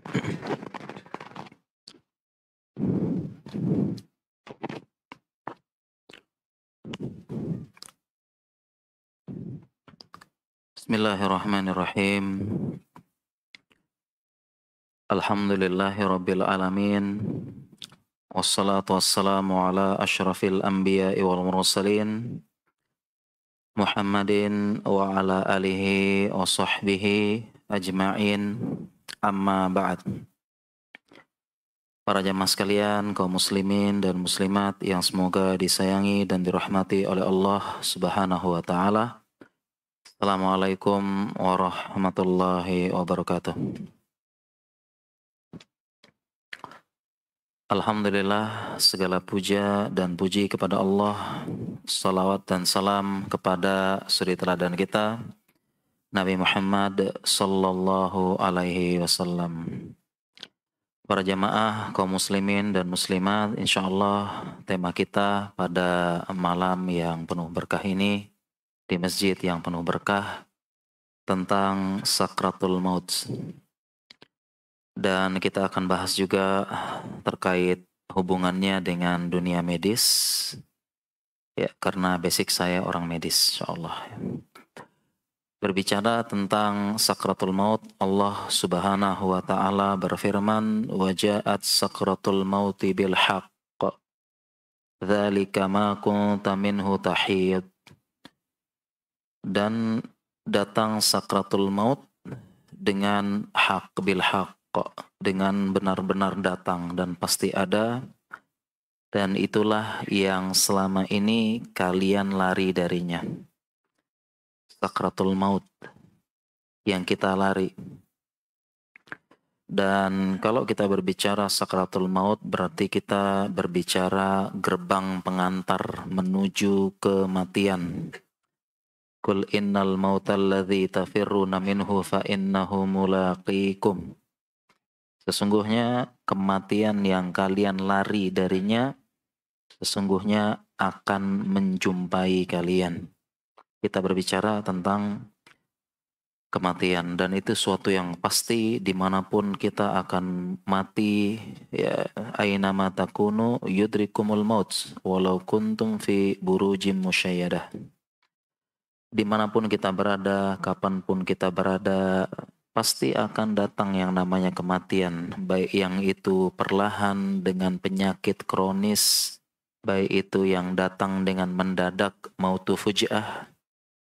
Bismillahirrahmanirrahim. Alhamdulillahi rabbil alamin. Wassalatu wassalamu ala ashrafil anbiya'i wal mursalin Muhammadin wa ala alihi wa sahbihi ajma'in. Amma ba'd. Para jamaah sekalian, kaum muslimin dan muslimat yang semoga disayangi dan dirahmati oleh Allah Subhanahu wa taala. Assalamualaikum warahmatullahi wabarakatuh. Alhamdulillah, segala puja dan puji kepada Allah. Salawat dan salam kepada suri teladan kita, Nabi Muhammad sallallahu alaihi wasallam. Para jamaah kaum muslimin dan muslimat, insyaallah tema kita pada malam yang penuh berkah ini di masjid yang penuh berkah tentang sakratul maut. Dan kita akan bahas juga terkait hubungannya dengan dunia medis. Ya, karena basic saya orang medis, insyaallah. Berbicara tentang sakratul maut, Allah Subhanahu wa taala berfirman, "Wa ja'at sakratul mauti bil haqq. Dzalika ma kunta minhu tahid." Dan datang sakratul maut dengan hak bil haq, dengan benar-benar datang dan pasti ada, dan itulah yang selama ini kalian lari darinya. Sakratul maut yang kita lari. Dan kalau kita berbicara sakratul maut, berarti kita berbicara gerbang pengantar menuju kematian. Qul innal mautal ladzi tafirruna minhu fa innahu mulaqikum. Sesungguhnya kematian yang kalian lari darinya, sesungguhnya akan menjumpai kalian. Kita berbicara tentang kematian, dan itu suatu yang pasti dimanapun kita akan mati. Ya, aina ma takunu yudrikumul maut walau kuntum fi burujim musyayyadah. Dimanapun kita berada, kapanpun kita berada, pasti akan datang yang namanya kematian, baik yang itu perlahan dengan penyakit kronis, baik itu yang datang dengan mendadak, mautu fuj'ah,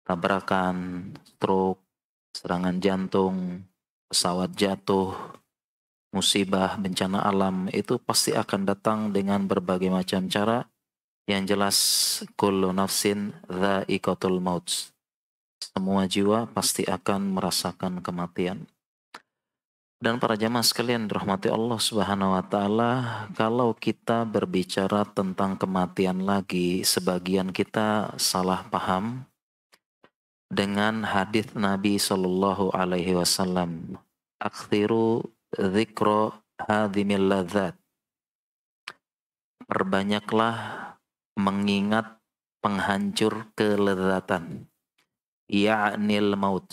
tabrakan, stroke, serangan jantung, pesawat jatuh, musibah, bencana alam, itu pasti akan datang dengan berbagai macam cara. Yang jelas, kullu nafsin dha'iqatul maut. Semua jiwa pasti akan merasakan kematian. Dan para jamaah sekalian dirahmati Allah Subhanahu wa taala, kalau kita berbicara tentang kematian lagi, sebagian kita salah paham dengan hadis Nabi sallallahu alaihi wasallam. Aktsiru dzikra hadhimil ladzat. Perbanyaklah mengingat penghancur kelezatan. Ya'nil maut,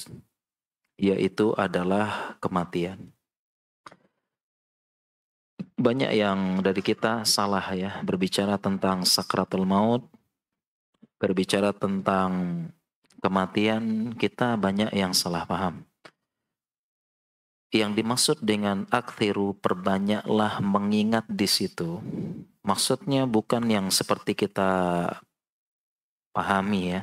yaitu adalah kematian. Banyak yang dari kita salah ya berbicara tentang sakratul maut, berbicara tentang kematian, kita banyak yang salah paham. Yang dimaksud dengan aktsiru, perbanyaklah mengingat di situ, maksudnya bukan yang seperti kita pahami ya.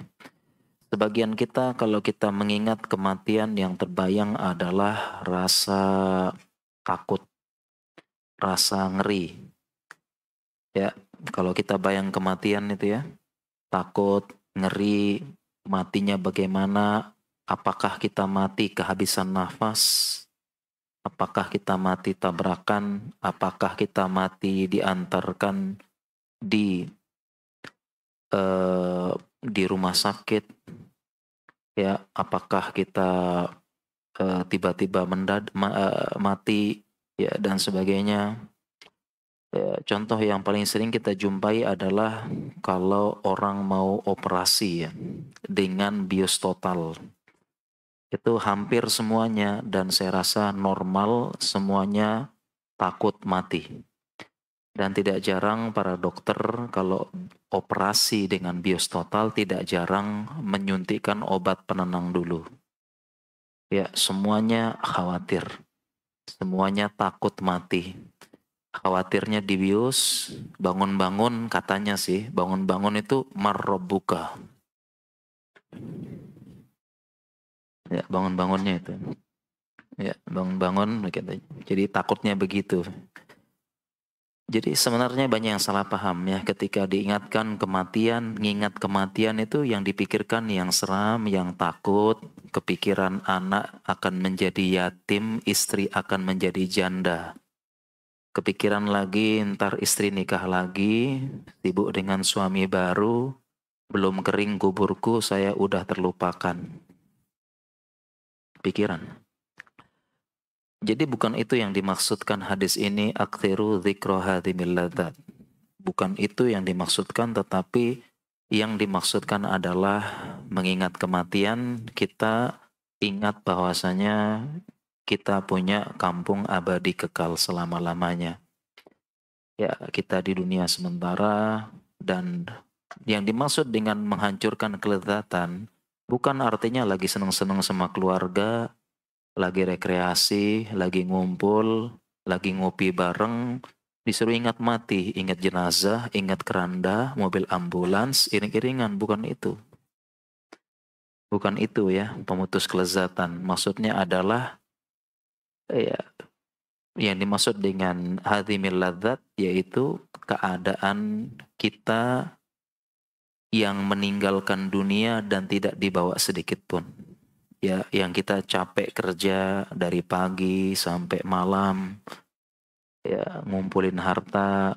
Sebagian kita kalau kita mengingat kematian, yang terbayang adalah rasa takut, rasa ngeri. Ya, kalau kita bayang kematian itu ya, takut, ngeri, matinya bagaimana, apakah kita mati kehabisan nafas, apakah kita mati tabrakan, apakah kita mati diantarkan di rumah sakit, ya, apakah kita tiba-tiba mati, ya, dan sebagainya. Ya, contoh yang paling sering kita jumpai adalah kalau orang mau operasi ya, dengan bios total. Itu hampir semuanya, dan saya rasa normal semuanya takut mati. Dan tidak jarang para dokter kalau operasi dengan bios total tidak jarang menyuntikkan obat penenang dulu. Ya, semuanya khawatir. Semuanya takut mati. Khawatirnya di bios, bangun-bangun katanya sih, bangun-bangun itu marrobuka. Ya, bangun-bangunnya itu. Ya, bangun-bangun gitu. Jadi takutnya begitu. Jadi sebenarnya banyak yang salah paham ya ketika diingatkan kematian, ngingat kematian itu yang dipikirkan yang seram, yang takut, kepikiran anak akan menjadi yatim, istri akan menjadi janda. Kepikiran lagi ntar istri nikah lagi, sibuk dengan suami baru, belum kering kuburku saya udah terlupakan. Pikiran. Jadi bukan itu yang dimaksudkan hadis ini, aktsiru dzikra hadhimil ladzat. Bukan itu yang dimaksudkan, tetapi yang dimaksudkan adalah mengingat kematian, kita ingat bahwasanya kita punya kampung abadi kekal selama-lamanya. Ya, kita di dunia sementara, dan yang dimaksud dengan menghancurkan kelezatan bukan artinya lagi seneng-seneng sama keluarga, lagi rekreasi, lagi ngumpul, lagi ngopi bareng, disuruh ingat mati, ingat jenazah, ingat keranda, mobil ambulans, iring-iringan, bukan itu. Bukan itu ya, pemutus kelezatan. Maksudnya adalah ya, yang dimaksud dengan hadhimil ladzat yaitu keadaan kita yang meninggalkan dunia dan tidak dibawa sedikit pun. Ya, yang kita capek kerja dari pagi sampai malam, ya ngumpulin harta,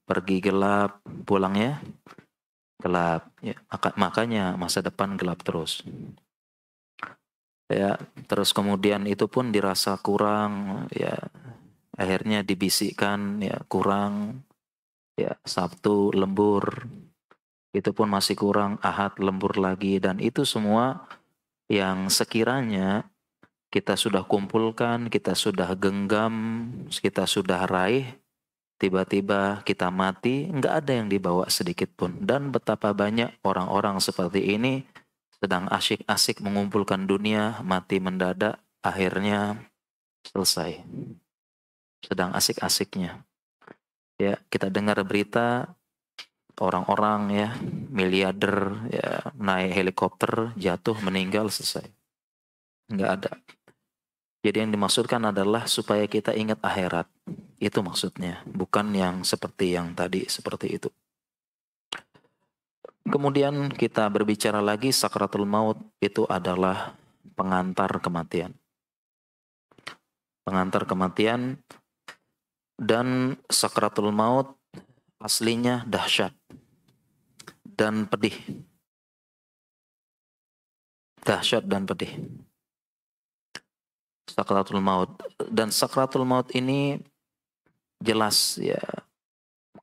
pergi gelap, pulangnya gelap. Ya, makanya masa depan gelap terus. Ya, terus kemudian itu pun dirasa kurang, ya akhirnya dibisikkan ya kurang, ya Sabtu lembur, itu pun masih kurang, Ahad lembur lagi, dan itu semua yang sekiranya kita sudah kumpulkan, kita sudah genggam, kita sudah raih, tiba-tiba kita mati, nggak ada yang dibawa sedikit pun. Dan betapa banyak orang-orang seperti ini sedang asyik-asyik mengumpulkan dunia, mati mendadak, akhirnya selesai. Sedang asik-asiknya. Ya, kita dengar berita orang-orang ya, miliarder ya naik helikopter, jatuh, meninggal, selesai. Nggak ada. Jadi yang dimaksudkan adalah supaya kita ingat akhirat. Itu maksudnya, bukan yang seperti yang tadi seperti itu. Kemudian kita berbicara lagi, sakratul maut itu adalah pengantar kematian. Pengantar kematian, dan sakratul maut aslinya dahsyat dan pedih. Dahsyat dan pedih. Sakratul maut. Dan sakratul maut ini jelas ya,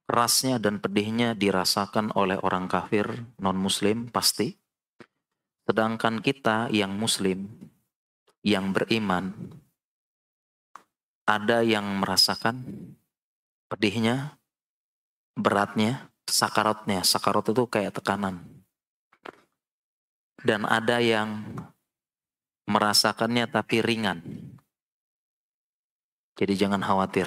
kerasnya dan pedihnya dirasakan oleh orang kafir non-muslim pasti. Sedangkan kita yang muslim, yang beriman, ada yang merasakan pedihnya, beratnya, sakaratnya. Sakarat itu kayak tekanan. Dan ada yang merasakannya tapi ringan. Jadi jangan khawatir.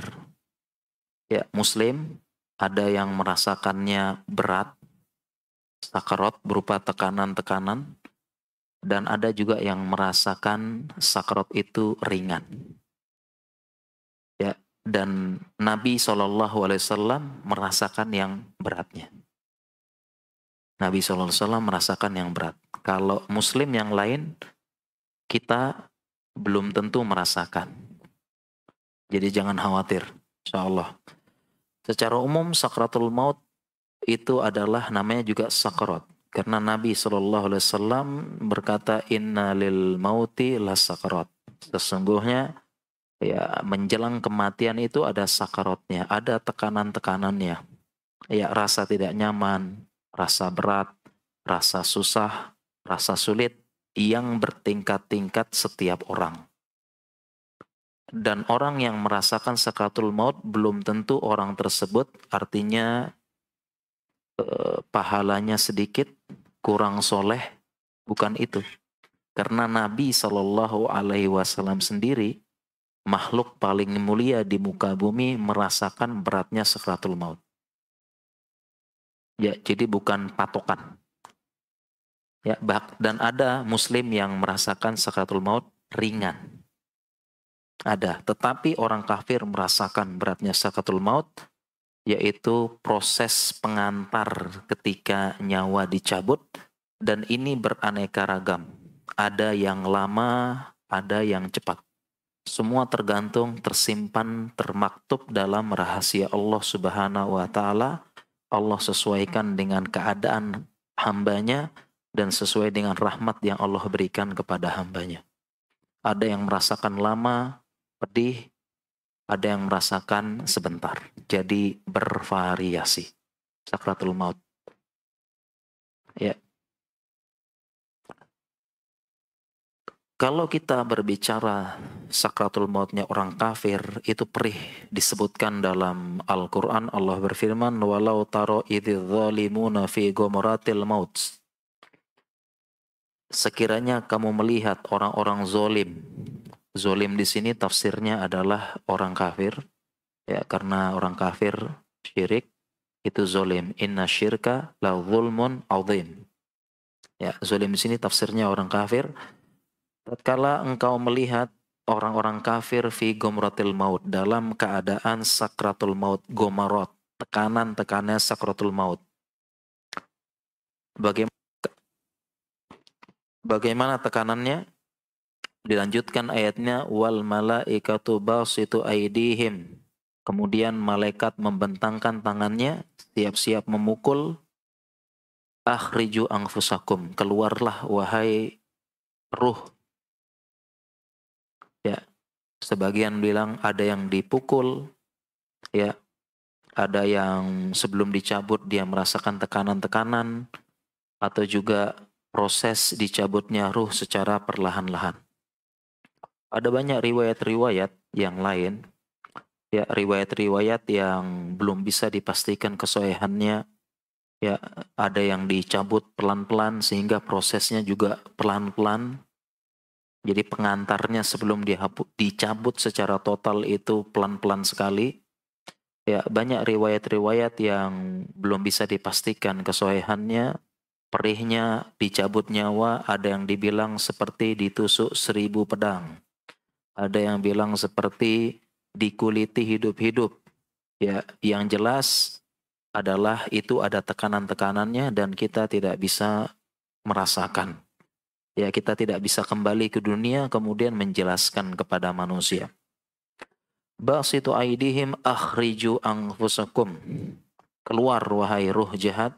Ya, muslim ada yang merasakannya berat, sakarat berupa tekanan-tekanan, dan ada juga yang merasakan sakarat itu ringan. Ya, dan Nabi SAW merasakan yang beratnya. Nabi SAW merasakan yang berat. Kalau muslim yang lain, kita belum tentu merasakan. Jadi jangan khawatir, insya Allah. Secara umum sakratul maut itu adalah namanya juga sakarat. Karena Nabi SAW berkata, inna lil mauti la sakarat. Sesungguhnya ya menjelang kematian itu ada sakaratnya, ada tekanan-tekanannya. Ya, rasa tidak nyaman, rasa berat, rasa susah, rasa sulit, yang bertingkat-tingkat setiap orang. Dan orang yang merasakan sakaratul maut belum tentu orang tersebut artinya pahalanya sedikit, kurang soleh, bukan itu. Karena Nabi Shallallahu Alaihi Wasallam sendiri makhluk paling mulia di muka bumi merasakan beratnya sakaratul maut. Ya, jadi bukan patokan. Ya, dan ada muslim yang merasakan sakaratul maut ringan. Ada, tetapi orang kafir merasakan beratnya sakaratul maut, yaitu proses pengantar ketika nyawa dicabut, dan ini beraneka ragam. Ada yang lama, ada yang cepat. Semua tergantung, tersimpan, termaktub dalam rahasia Allah Subhanahu wa Ta'ala. Allah sesuaikan dengan keadaan hambanya dan sesuai dengan rahmat yang Allah berikan kepada hambanya. Ada yang merasakan lama, pedih, ada yang merasakan sebentar. Jadi bervariasi sakratul maut. Ya. Kalau kita berbicara sakratul mautnya orang kafir, itu perih disebutkan dalam Al-Quran. Allah berfirman, walau taro idz zalimuna fi ghamratil maut. Sekiranya kamu melihat orang-orang zolim. Zolim di sini tafsirnya adalah orang kafir, ya, karena orang kafir syirik itu zolim. Inna syirka la zulmun azim. Ya, zolim di sini tafsirnya orang kafir. Tatkala engkau melihat orang-orang kafir fi gomratil maut, dalam keadaan sakratul maut, gomarot, tekanan-tekanannya sakratul maut. Bagaimana tekanannya? Dilanjutkan ayatnya, wal malaikatu basitu aidihim. Kemudian malaikat membentangkan tangannya, siap-siap memukul. Akhriju anfusakum, keluarlah wahai ruh. Ya, sebagian bilang ada yang dipukul, ya, ada yang sebelum dicabut dia merasakan tekanan-tekanan, atau juga proses dicabutnya ruh secara perlahan-lahan. Ada banyak riwayat-riwayat yang lain, ya, riwayat-riwayat yang belum bisa dipastikan kesohihannya. Ya, ada yang dicabut pelan-pelan sehingga prosesnya juga pelan-pelan. Jadi pengantarnya sebelum dicabut secara total itu pelan-pelan sekali. Ya, banyak riwayat-riwayat yang belum bisa dipastikan kesohihannya. Perihnya dicabut nyawa, ada yang dibilang seperti ditusuk 1000 pedang. Ada yang bilang seperti dikuliti hidup-hidup. Ya, yang jelas adalah itu ada tekanan-tekanannya dan kita tidak bisa merasakan. Ya, kita tidak bisa kembali ke dunia kemudian menjelaskan kepada manusia. Basitu aidihim akhriju anfusakum. Keluar wahai ruh jahat.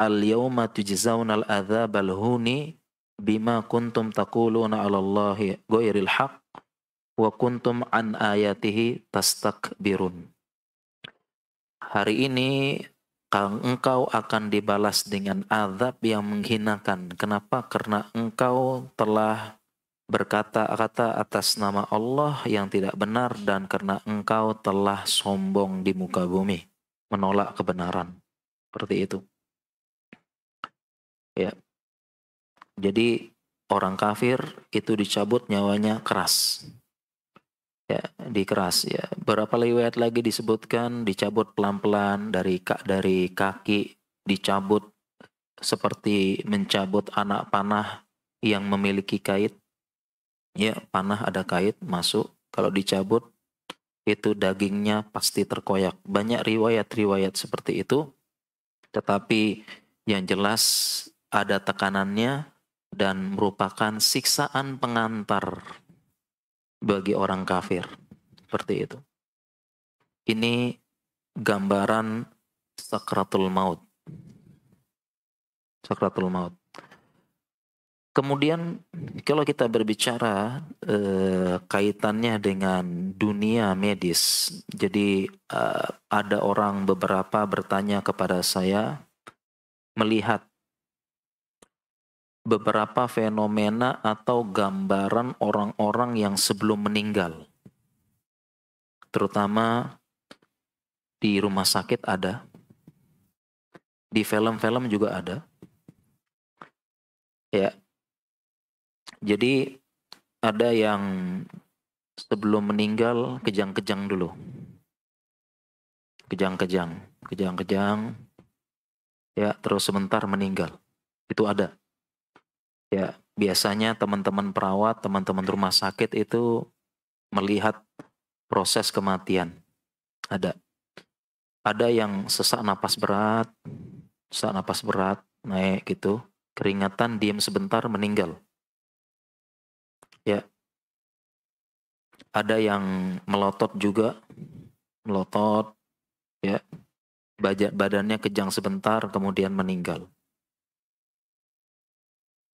Al-yawma tujzaunal adzabal huni bima kuntum taquluna 'ala Allahi ghairil haqq wa kuntum an ayatihi tastakbirun. Hari ini engkau akan dibalas dengan azab yang menghinakan. Kenapa? Karena engkau telah berkata-kata atas nama Allah yang tidak benar dan karena engkau telah sombong di muka bumi, menolak kebenaran. Seperti itu. Ya. Jadi orang kafir itu dicabut nyawanya keras. Ya, dikeras ya. Berapa riwayat lagi disebutkan dicabut pelan-pelan dari kaki, dicabut seperti mencabut anak panah yang memiliki kait. Ya, panah ada kait masuk, kalau dicabut itu dagingnya pasti terkoyak. Banyak riwayat-riwayat seperti itu. Tetapi yang jelas ada tekanannya dan merupakan siksaan pengantar bagi orang kafir. Seperti itu. Ini gambaran sakratul maut. Sakratul maut. Kemudian kalau kita berbicara kaitannya dengan dunia medis. Jadi ada orang beberapa bertanya kepada saya melihat beberapa fenomena atau gambaran orang-orang yang sebelum meninggal. Terutama di rumah sakit ada, di film-film juga ada. Ya. Jadi ada yang sebelum meninggal kejang-kejang dulu. Kejang-kejang, ya, terus sebentar meninggal. Itu ada. Ya, biasanya teman-teman perawat, teman-teman rumah sakit itu melihat proses kematian. Ada. Ada yang sesak napas berat, naik gitu, keringatan, diam sebentar, meninggal. Ya. Ada yang melotot juga, melotot, ya, badannya kejang sebentar, kemudian meninggal.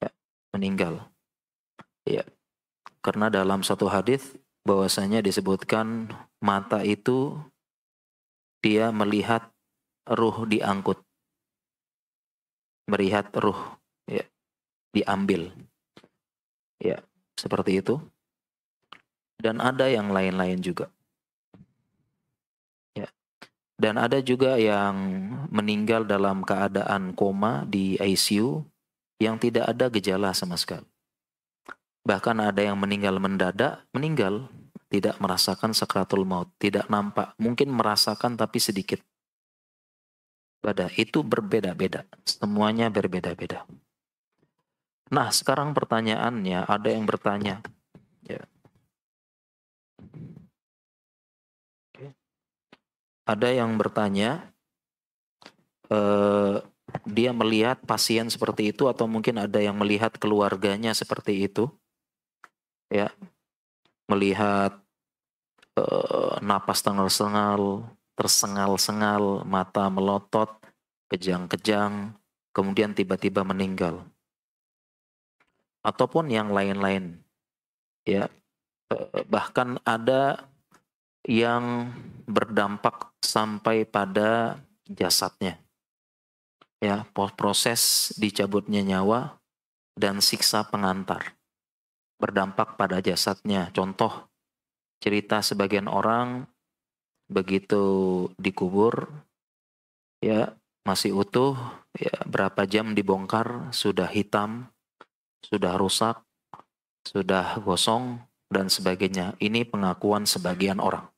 Ya, meninggal. Ya, karena dalam satu hadis bahwasanya disebutkan mata itu dia melihat ruh diangkut, melihat ruh, ya, diambil, ya, seperti itu. Dan ada yang lain-lain juga, ya. Dan ada juga yang meninggal dalam keadaan koma di ICU yang tidak ada gejala sama sekali. Bahkan ada yang meninggal mendadak, meninggal tidak merasakan sakratul maut, tidak nampak, mungkin merasakan tapi sedikit. Itu berbeda-beda, semuanya berbeda-beda. Nah, sekarang pertanyaannya, ada yang bertanya, ya. Ada yang bertanya, dia melihat pasien seperti itu atau mungkin ada yang melihat keluarganya seperti itu, ya, melihat napas tersengal-sengal, mata melotot, kejang-kejang, kemudian tiba-tiba meninggal. Ataupun yang lain-lain. Ya, bahkan ada yang berdampak sampai pada jasadnya. Ya, proses dicabutnya nyawa dan siksa pengantar berdampak pada jasadnya. Contoh, cerita sebagian orang begitu dikubur, ya, masih utuh, ya, berapa jam dibongkar, sudah hitam, sudah rusak, sudah gosong, dan sebagainya. Ini pengakuan sebagian orang.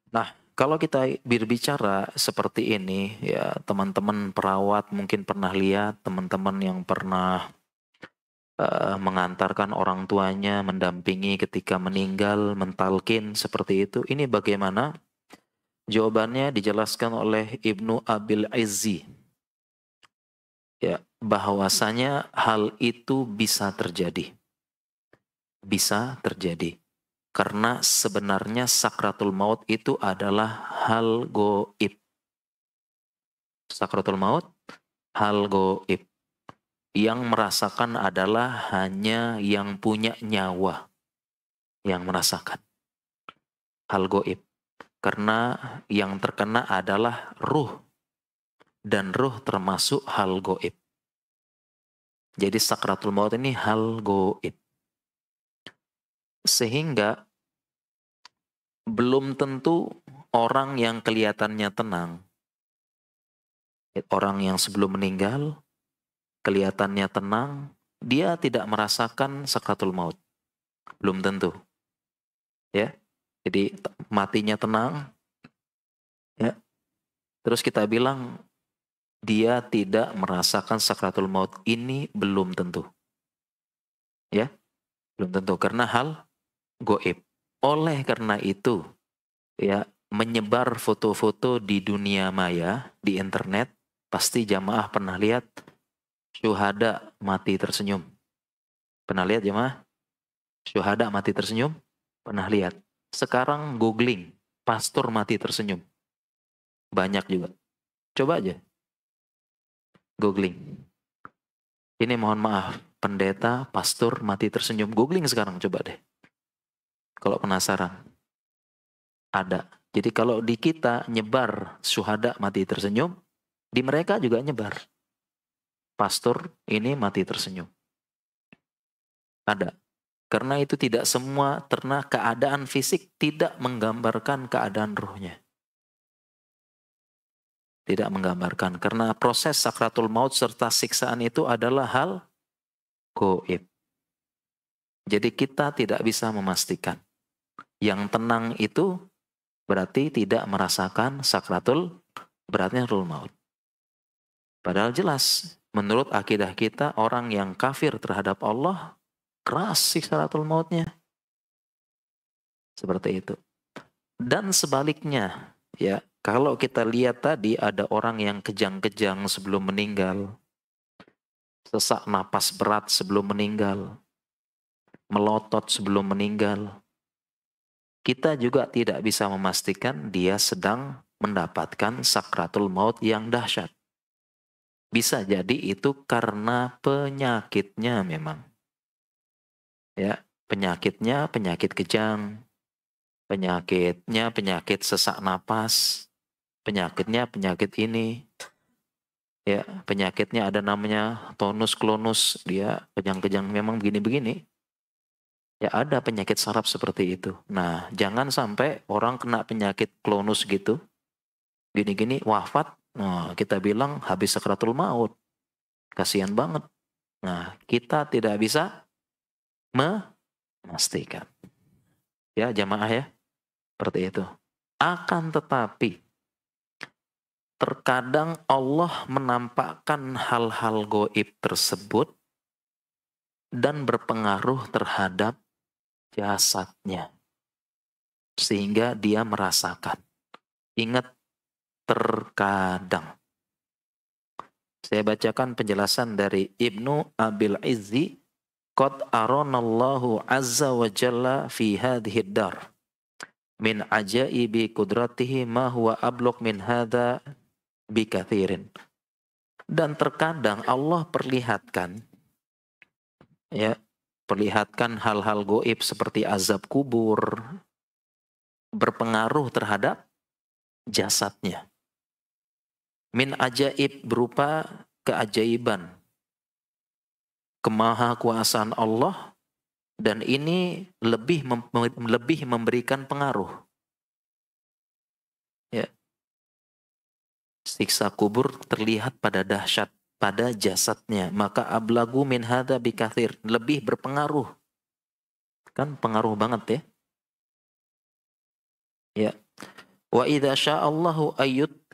Nah, kalau kita berbicara seperti ini, ya, teman-teman perawat mungkin pernah lihat, teman-teman yang pernah mengantarkan orang tuanya, mendampingi ketika meninggal, mentalkin seperti itu. Ini bagaimana? Jawabannya dijelaskan oleh Ibnu Abil Izzi. Ya, bahwasanya hal itu bisa terjadi. Bisa terjadi. Karena sebenarnya sakratul maut itu adalah hal goib. Sakratul maut, hal goib. Yang merasakan adalah hanya yang punya nyawa. Yang merasakan. Hal goib. Karena yang terkena adalah ruh. Dan ruh termasuk hal goib. Jadi sakratul maut ini hal goib. Sehingga belum tentu orang yang kelihatannya tenang, orang yang sebelum meninggal kelihatannya tenang, dia tidak merasakan sakratul maut. Belum tentu. Ya. Jadi matinya tenang, ya. Terus kita bilang dia tidak merasakan sakratul maut, ini belum tentu. Ya. Belum tentu karena hal goib. Oleh karena itu, ya, menyebar foto-foto di dunia maya, di internet, pasti jamaah pernah lihat syuhada mati tersenyum. Pernah lihat jamaah? Syuhada mati tersenyum? Pernah lihat. Sekarang googling, pastor mati tersenyum. Banyak juga. Coba aja. Googling. Ini mohon maaf, pendeta, pastor mati tersenyum. Googling sekarang coba deh. Kalau penasaran. Ada. Jadi kalau di kita nyebar syuhada mati tersenyum, di mereka juga nyebar. pastor ini mati tersenyum. Ada. Karena itu tidak semua, karena keadaan fisik tidak menggambarkan keadaan ruhnya. Tidak menggambarkan. Karena proses sakratul maut serta siksaan itu adalah hal gaib. Jadi kita tidak bisa memastikan. Yang tenang itu berarti tidak merasakan sakratul beratnya maut. Padahal jelas, menurut akidah kita, orang yang kafir terhadap Allah, keras sakratul mautnya. Seperti itu. Dan sebaliknya, ya, kalau kita lihat tadi ada orang yang kejang-kejang sebelum meninggal, sesak napas berat sebelum meninggal, melotot sebelum meninggal, kita juga tidak bisa memastikan dia sedang mendapatkan sakratul maut yang dahsyat. Bisa jadi itu karena penyakitnya memang. Ya, penyakitnya penyakit kejang, penyakitnya penyakit sesak napas, penyakitnya penyakit ini. Ya, penyakitnya ada namanya tonus klonus, dia kejang-kejang memang begini-begini. Ya ada penyakit saraf seperti itu. Nah, jangan sampai orang kena penyakit klonus gitu, gini-gini wafat. Nah, kita bilang habis sakratul maut. Kasihan banget. Nah, kita tidak bisa memastikan. Ya, jamaah ya. Seperti itu. Akan tetapi, terkadang Allah menampakkan hal-hal gaib tersebut dan berpengaruh terhadap jasadnya. Sehingga dia merasakan. Ingat, terkadang. Saya bacakan penjelasan dari Ibnu Abil Izzi. Qad aranallahu azza wa jalla fi hadhihi dar min ajaibi kudratihi ma huwa ablaq min hadha bikathirin. Dan terkadang Allah perlihatkan, ya, perlihatkan hal-hal goib seperti azab kubur berpengaruh terhadap jasadnya. Min ajaib berupa keajaiban, kemahakuasaan Allah, dan ini lebih memberikan pengaruh. Ya. Siksa kubur terlihat pada dahsyat pada jasadnya, maka ablagu min hadza bikathir, lebih berpengaruh. Kan pengaruh banget ya. Ya. Wa idza sya'allahu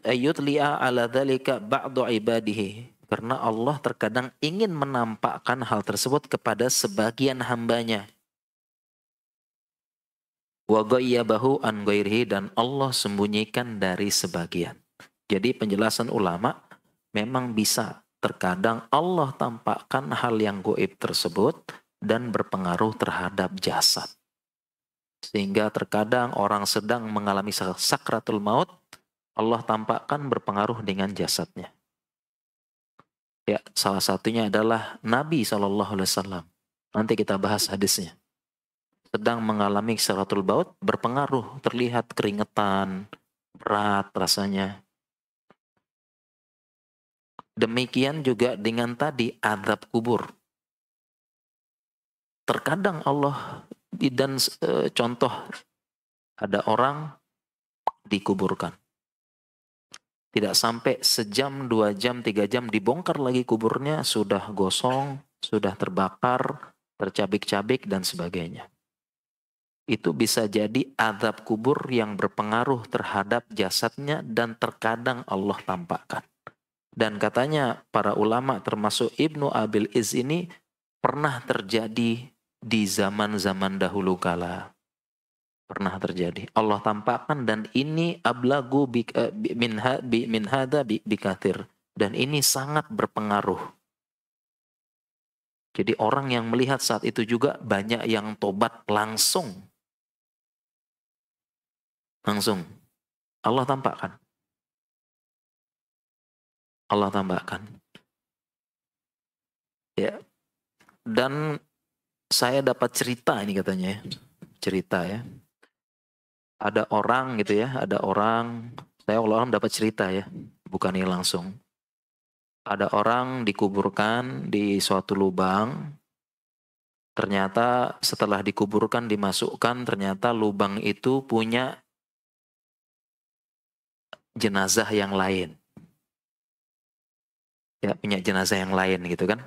li'a ala dzalika ba'du ibadihi. Karena Allah terkadang ingin menampakkan hal tersebut kepada sebagian hambanya. Wa ghayyabahu an ghairihi, dan Allah sembunyikan dari sebagian. Jadi penjelasan ulama memang bisa terkadang Allah tampakkan hal yang gaib tersebut dan berpengaruh terhadap jasad. Sehingga terkadang orang sedang mengalami sakratul maut, Allah tampakkan berpengaruh dengan jasadnya. Ya, salah satunya adalah Nabi SAW. Nanti kita bahas hadisnya. Sedang mengalami sakratul maut, berpengaruh, terlihat keringetan, berat rasanya. Demikian juga dengan tadi azab kubur. Terkadang Allah dan contoh ada orang dikuburkan. Tidak sampai sejam, 2 jam, 3 jam dibongkar lagi kuburnya, sudah gosong, sudah terbakar, tercabik-cabik dan sebagainya. Itu bisa jadi azab kubur yang berpengaruh terhadap jasadnya dan terkadang Allah tampakkan. Dan katanya para ulama termasuk Ibnu Abil Iz ini pernah terjadi di zaman-zaman dahulu kala. Pernah terjadi. Allah tampakkan, dan ini ablagu min hadza bikathir. Dan ini sangat berpengaruh. Jadi orang yang melihat saat itu juga banyak yang tobat langsung. Langsung. Allah tampakkan. Allah tampakkan. Ya. Dan saya dapat cerita ini katanya ya. Cerita ya. Ada orang gitu ya, ada orang, saya Allah dapat cerita ya, bukan ini langsung. Ada orang dikuburkan di suatu lubang, ternyata setelah dikuburkan dimasukkan, ternyata lubang itu punya jenazah yang lain. Ya, punya jenazah yang lain gitu kan.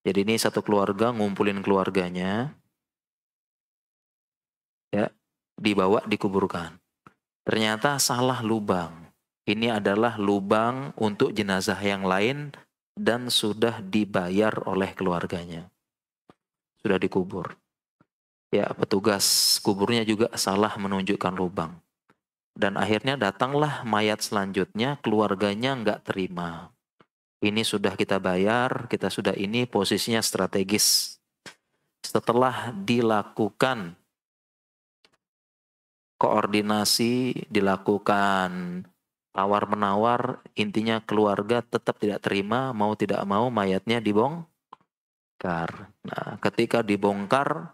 Jadi ini satu keluarga ngumpulin keluarganya, ya, dibawa dikuburkan. Ternyata salah lubang. Ini adalah lubang untuk jenazah yang lain dan sudah dibayar oleh keluarganya. Sudah dikubur. Ya, petugas kuburnya juga salah menunjukkan lubang. Dan akhirnya datanglah mayat selanjutnya, keluarganya nggak terima. Ini sudah kita bayar, kita sudah ini posisinya strategis. Setelah dilakukan koordinasi, dilakukan tawar-menawar, intinya keluarga tetap tidak terima, mau tidak mau mayatnya dibongkar. Nah, ketika dibongkar,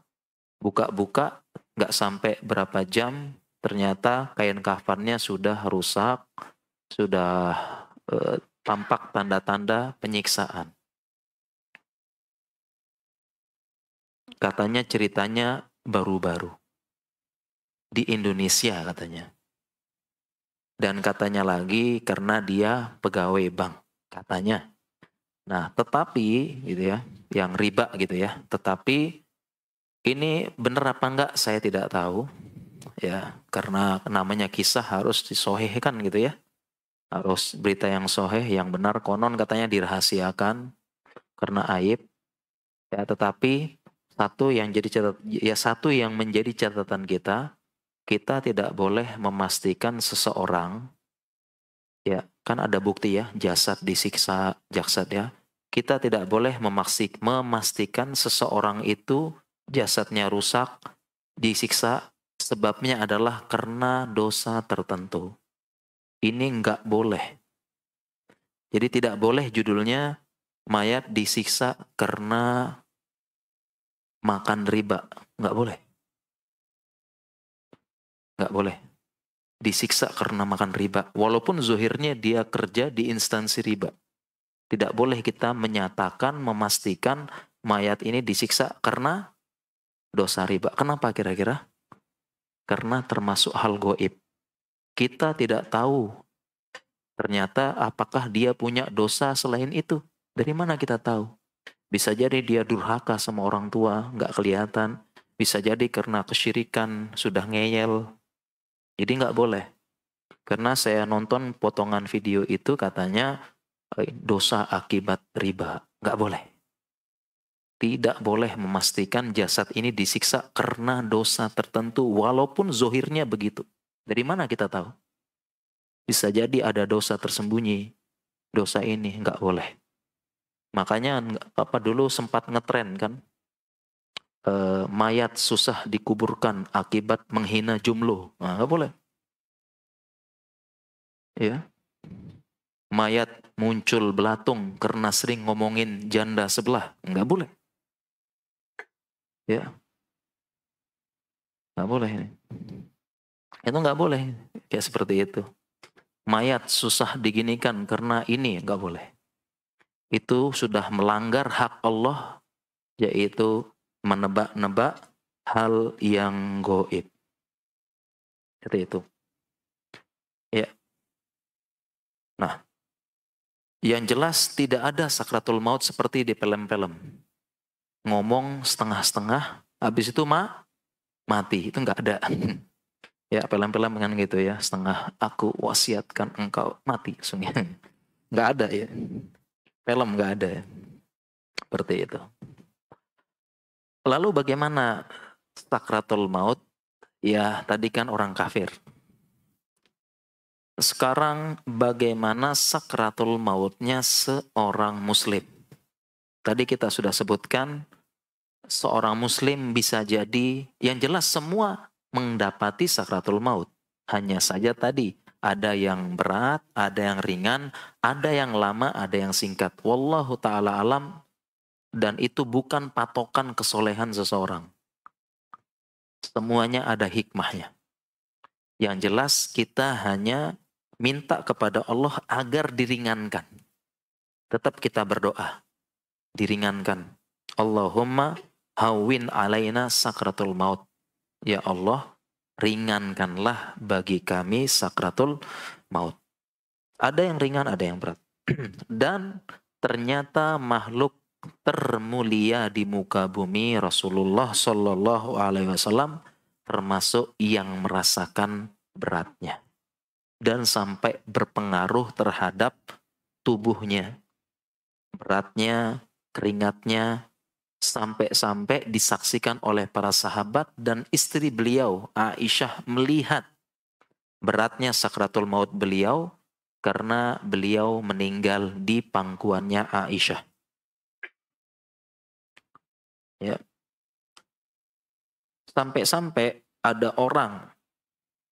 buka-buka, nggak sampai berapa jam, ternyata kain kafannya sudah rusak, sudah tampak tanda-tanda penyiksaan. Katanya ceritanya baru-baru. Di Indonesia katanya. Dan katanya lagi karena dia pegawai bank. Katanya. Nah, tetapi gitu ya, yang riba gitu ya. Tetapi ini benar apa enggak saya tidak tahu. Ya, karena namanya kisah harus disohihkan gitu ya. Harus berita yang soheh, yang benar, konon katanya dirahasiakan karena aib. Ya, tetapi satu yang menjadi catatan kita tidak boleh memastikan seseorang, ya kan ada bukti ya, jasad disiksa, jasad ya. Kita tidak boleh memastikan seseorang itu jasadnya rusak, disiksa, sebabnya adalah karena dosa tertentu. Ini enggak boleh. Jadi tidak boleh judulnya mayat disiksa karena makan riba. Enggak boleh. Enggak boleh. Disiksa karena makan riba. Walaupun zuhirnya dia kerja di instansi riba. Tidak boleh kita menyatakan, memastikan mayat ini disiksa karena dosa riba. Kenapa kira-kira? Karena termasuk hal goib. Kita tidak tahu ternyata apakah dia punya dosa selain itu. Dari mana kita tahu? Bisa jadi dia durhaka sama orang tua, nggak kelihatan. Bisa jadi karena kesyirikan, sudah ngeyel. Jadi nggak boleh. Karena saya nonton potongan video itu katanya dosa akibat riba. Nggak boleh. Tidak boleh memastikan jasad ini disiksa karena dosa tertentu walaupun zohirnya begitu. Dari mana kita tahu? Bisa jadi ada dosa tersembunyi. Dosa ini nggak boleh. Makanya apa dulu sempat ngetren kan. Mayat susah dikuburkan akibat menghina jumlo. Nah, nggak boleh. Ya. Mayat muncul belatung karena sering ngomongin janda sebelah. Nggak boleh. Ya. Nggak boleh ini. Itu nggak boleh. Kayak seperti itu. Mayat susah diginikan karena ini nggak boleh. Itu sudah melanggar hak Allah, yaitu menebak-nebak hal yang goib. Seperti itu. Ya. Nah, yang jelas tidak ada sakratul maut seperti di film-film. Ngomong setengah-setengah, habis itu mati. Itu nggak ada. Ya, film-film kan gitu ya. Setengah aku wasiatkan engkau mati. Nggak ada ya. Film nggak ada ya. Seperti itu. Lalu bagaimana sakratul maut? Ya, tadi kan orang kafir. Sekarang bagaimana sakratul mautnya seorang muslim? Tadi kita sudah sebutkan seorang muslim bisa jadi, yang jelas semua mendapati sakratul maut. Hanya saja tadi ada yang berat, ada yang ringan, ada yang lama, ada yang singkat. Wallahu ta'ala alam, dan itu bukan patokan kesolehan seseorang. Semuanya ada hikmahnya. Yang jelas kita hanya minta kepada Allah agar diringankan. tetap kita berdoa, diringankan. Allahumma hawwin alaina sakratul maut. Ya Allah, ringankanlah bagi kami sakratul maut. Ada yang ringan, ada yang berat. Dan ternyata makhluk termulia di muka bumi, Rasulullah Shallallahu Alaihi Wasallam, termasuk yang merasakan beratnya dan sampai berpengaruh terhadap tubuhnya, beratnya, keringatnya, sampai-sampai disaksikan oleh para sahabat dan istri beliau Aisyah melihat beratnya sakratul maut beliau karena beliau meninggal di pangkuannya Aisyah. Ya. Sampai-sampai ada orang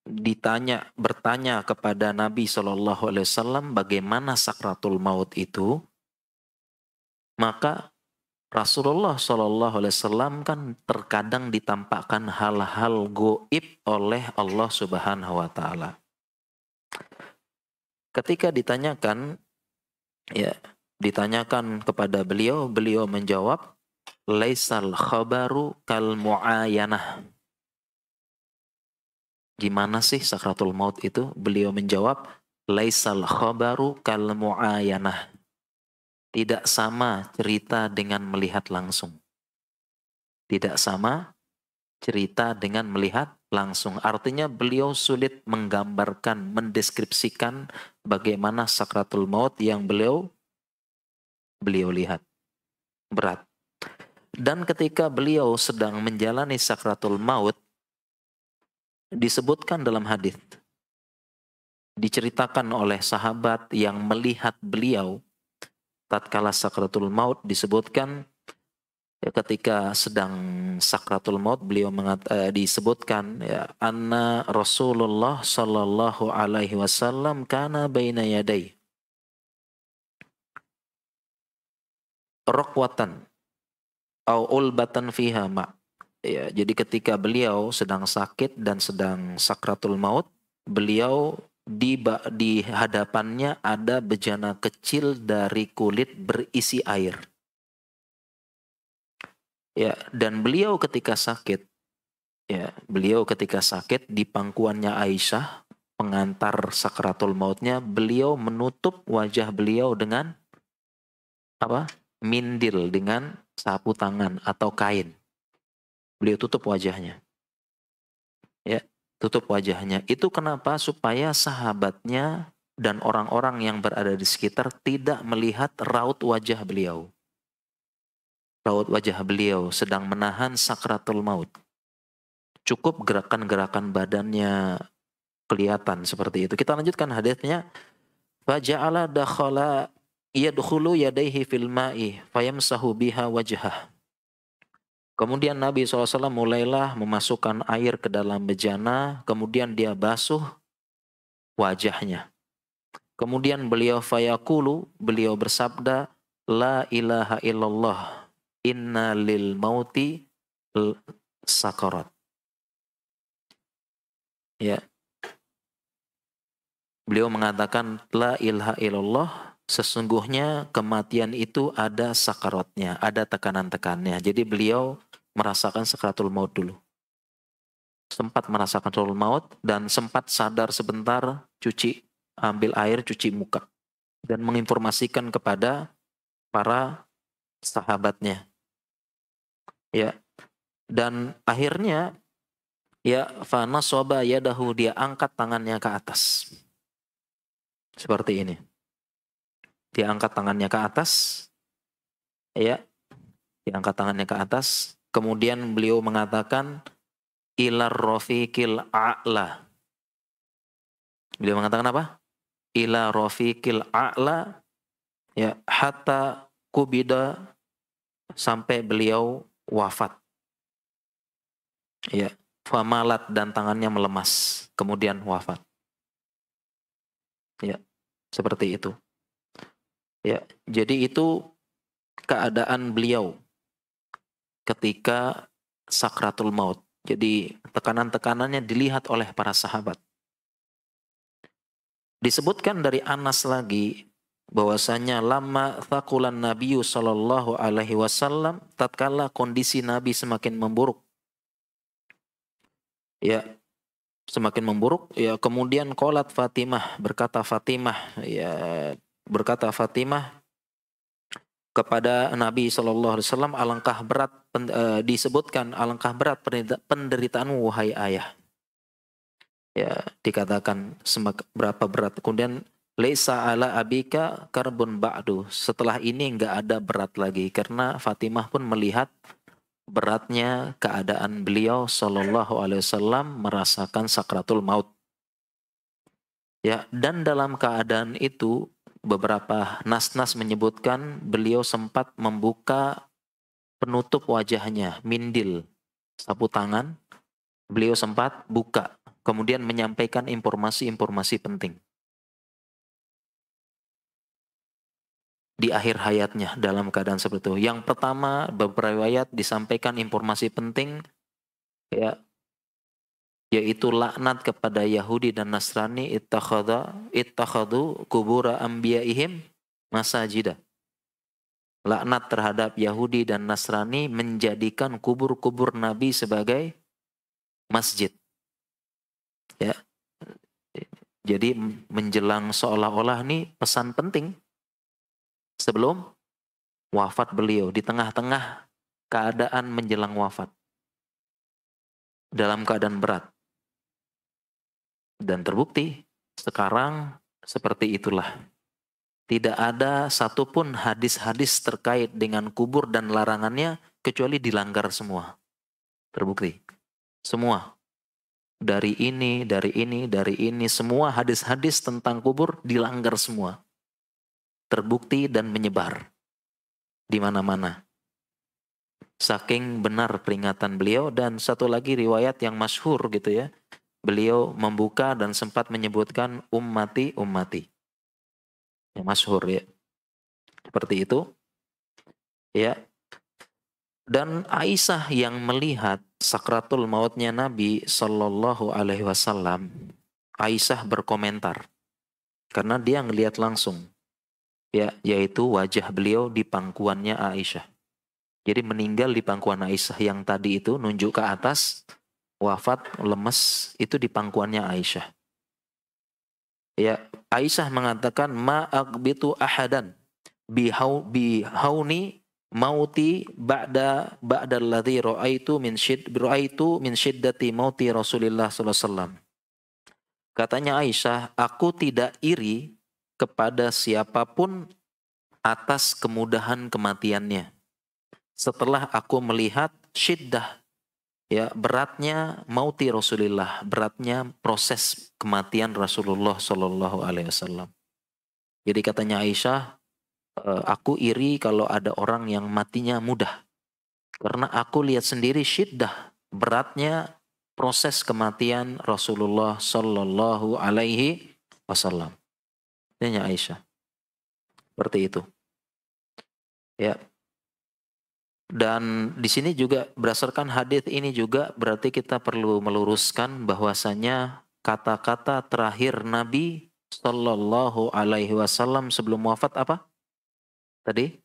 bertanya kepada Nabi Shallallahu Alaihi Wasallam bagaimana sakratul maut itu, maka Rasulullah Shallallahu Alaihi Wasallam kan terkadang ditampakkan hal-hal goib oleh Allah Subhanahu Wa Taala. Ketika ditanyakan kepada beliau, beliau menjawab, laisal khabaru kal mu'ayanah. Gimana sih sakratul maut itu? Beliau menjawab, laisal khabaru kal mu'ayanah. Tidak sama cerita dengan melihat langsung. Tidak sama cerita dengan melihat langsung. Artinya beliau sulit menggambarkan, mendeskripsikan bagaimana sakratul maut yang beliau lihat. Berat. Dan ketika beliau sedang menjalani sakratul maut, disebutkan dalam hadis, diceritakan oleh sahabat yang melihat beliau tatkala sakratul maut, disebutkan ketika sedang sakratul maut beliau disebutkan anna Rasulullah sallallahu alaihi wasallam kana baina yaday raqwatan au ulbatan fiha ma. Ya, jadi ketika beliau sedang sakit dan sedang sakratul maut, beliau di hadapannya ada bejana kecil dari kulit berisi air. Ya, dan beliau ketika sakit di pangkuannya Aisyah, pengantar sakratul mautnya, beliau menutup wajah beliau dengan apa? Mindil, dengan sapu tangan atau kain. Beliau tutup wajahnya. Ya, tutup wajahnya. Itu kenapa? Supaya sahabatnya dan orang-orang yang berada di sekitar tidak melihat raut wajah beliau. Raut wajah beliau sedang menahan sakratul maut. Cukup gerakan-gerakan badannya kelihatan seperti itu. Kita lanjutkan hadisnya. Faja'ala dakhala yadkhulu yadayhi fil ma'i fayamsahu biha wajhah. Kemudian Nabi SAW mulailah memasukkan air ke dalam bejana, kemudian dia basuh wajahnya. Kemudian beliau bersabda, La ilaha illallah, inna lil mauti sakarat. Ya. Beliau mengatakan, La ilaha illallah, sesungguhnya kematian itu ada sakaratnya, ada tekanan-tekannya. Jadi beliau merasakan sakratul maut dulu. Sempat merasakan sakratul maut dan sempat sadar sebentar, ambil air, cuci muka. Dan menginformasikan kepada para sahabatnya. Ya. Dan akhirnya, fa nasaba yadahu, dia angkat tangannya ke atas. Seperti ini. Dia angkat tangannya ke atas, diangkat tangannya ke atas, kemudian beliau mengatakan, ilar rafiqil a'la. Beliau mengatakan apa? Ila rafiqil a'la, hatta kubida, sampai beliau wafat. Famalat, dan tangannya melemas, kemudian wafat. Seperti itu. Jadi itu keadaan beliau ketika sakratul maut. Jadi tekanan-tekanannya dilihat oleh para sahabat. Disebutkan dari Anas lagi, bahwasanya lama thaqulan Nabi sallallahu alaihi wasallam, tatkala kondisi Nabi semakin memburuk, ya semakin memburuk, ya kemudian qalat Fatimah, berkata Fatimah kepada Nabi sallallahu alaihi wasallam, alangkah berat disebutkan alangkah berat penderitaanmu wahai ayah. Ya, dikatakan berapa berat. Kemudian laisa ala abika karbun ba'du. Setelah ini enggak ada berat lagi, karena Fatimah pun melihat beratnya keadaan beliau sallallahu alaihi wasallam merasakan sakratul maut. Ya, dan dalam keadaan itu beberapa nas-nas menyebutkan beliau sempat membuka penutup wajahnya, mindil, sapu tangan, beliau sempat buka, kemudian menyampaikan informasi-informasi penting. Di akhir hayatnya dalam keadaan seperti itu. Yang pertama, beberapa riwayat disampaikan informasi penting, ya, yaitu laknat kepada Yahudi dan Nasrani, ittakhadu kubura anbiya'ihim masajida. Laknat terhadap Yahudi dan Nasrani menjadikan kubur-kubur Nabi sebagai masjid. Ya. Jadi menjelang seolah-olah nih pesan penting sebelum wafat beliau, di tengah-tengah keadaan menjelang wafat, dalam keadaan berat. Dan terbukti sekarang seperti itulah. Tidak ada satupun hadis-hadis terkait dengan kubur dan larangannya kecuali dilanggar semua. Terbukti. Semua. Dari ini, semua hadis-hadis tentang kubur dilanggar semua. Terbukti dan menyebar di mana-mana. Saking benar peringatan beliau. Dan satu lagi riwayat yang masyhur gitu ya. Beliau membuka dan sempat menyebutkan ummati. Yang masyhur ya. Seperti itu. Ya. Dan Aisyah yang melihat sakratul mautnya Nabi sallallahu alaihi wasallam, Aisyah berkomentar karena dia ngelihat langsung, ya, yaitu wajah beliau di pangkuannya Aisyah. Jadi meninggal di pangkuan Aisyah, yang tadi itu nunjuk ke atas, wafat lemes, itu di pangkuannya Aisyah. Ya, Aisyah mengatakan ma aqbitu ahadan bihauni mauti ba'da alladhi ra'aitu min syiddati mauti Rasulullah sallallahu alaihi wasallam. Katanya Aisyah, aku tidak iri kepada siapapun atas kemudahan kematiannya setelah aku melihat syiddah, ya, beratnya mauti Rasulullah, beratnya proses kematian Rasulullah sallallahu alaihi wasallam. Jadi katanya Aisyah, aku iri kalau ada orang yang matinya mudah. Karena aku lihat sendiri syiddah, beratnya proses kematian Rasulullah sallallahu alaihi wasallam. Ini Aisyah. Seperti itu. Ya. Dan di sini juga berdasarkan hadis ini juga berarti kita perlu meluruskan bahwasanya kata-kata terakhir Nabi sallallahu alaihi wasallam sebelum wafat apa? Tadi?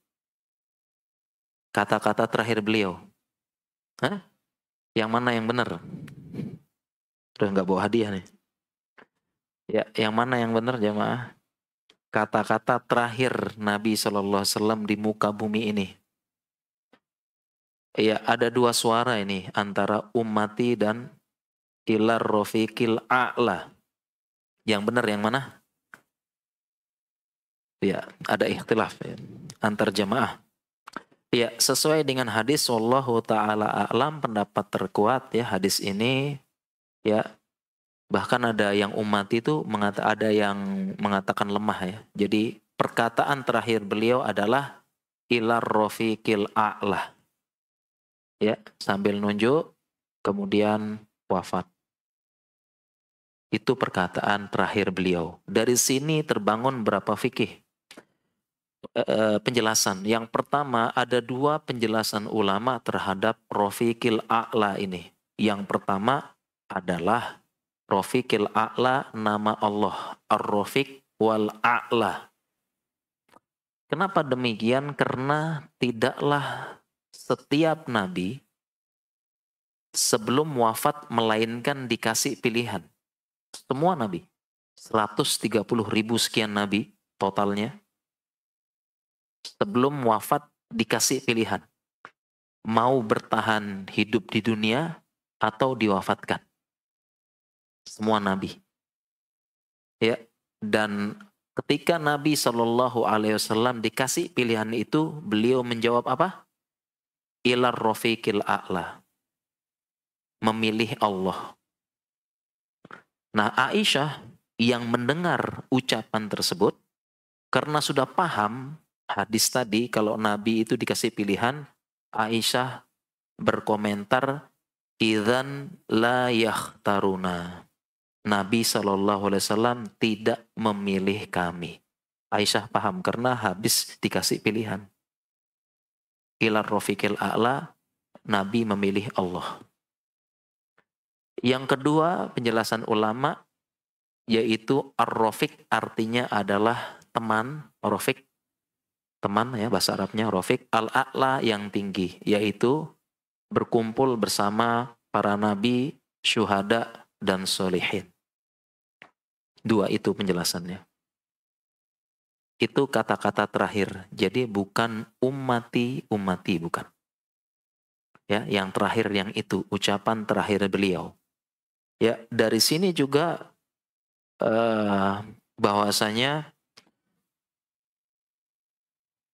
Kata-kata terakhir beliau. Hah? Yang mana yang benar? Udah nggak bawa hadiah nih. Ya, yang mana yang benar jemaah? Kata-kata terakhir Nabi SAW di muka bumi ini. Ya, ada dua suara ini antara ummati dan ilar rofiqil a'la. Yang benar yang mana? Ya, ada ikhtilaf ya, antar jemaah. Ya, sesuai dengan hadis wallahu taala a'lam, pendapat terkuat ya hadis ini, ya, bahkan ada yang umat itu ada yang mengatakan lemah ya. Jadi perkataan terakhir beliau adalah ilar rofiqil a'la. Ya, sambil nunjuk kemudian wafat. Itu perkataan terakhir beliau. Dari sini terbangun berapa fikih penjelasan. Yang pertama, ada dua penjelasan ulama terhadap Rafiqil A'la ini. Yang pertama adalah Rafiqil A'la nama Allah, Ar-Rafiq wal A'la. Kenapa demikian? Karena tidaklah setiap nabi sebelum wafat melainkan dikasih pilihan. Semua nabi. 130.000 sekian nabi totalnya. Sebelum wafat dikasih pilihan. Mau bertahan hidup di dunia atau diwafatkan. Semua nabi. Ya, dan ketika Nabi Shallallahu Alaihi Wasallam dikasih pilihan itu, beliau menjawab apa? Ilar rofiqil a'la. Memilih Allah. Nah, Aisyah yang mendengar ucapan tersebut, karena sudah paham hadis tadi, kalau Nabi itu dikasih pilihan, Aisyah berkomentar, idzan la yakhtaruna. Nabi SAW tidak memilih kami. Aisyah paham karena habis dikasih pilihan. Ilar rofiqil a'la, Nabi memilih Allah. Yang kedua penjelasan ulama, yaitu ar-rofiq artinya adalah teman. Rofiq, teman ya, bahasa Arabnya rofiq. Al-a'la yang tinggi, yaitu berkumpul bersama para nabi, syuhada, dan solihin. Dua itu penjelasannya. Itu kata-kata terakhir. Jadi bukan ummati, bukan. Ya, yang terakhir yang itu ucapan terakhir beliau. Ya, dari sini juga bahwasanya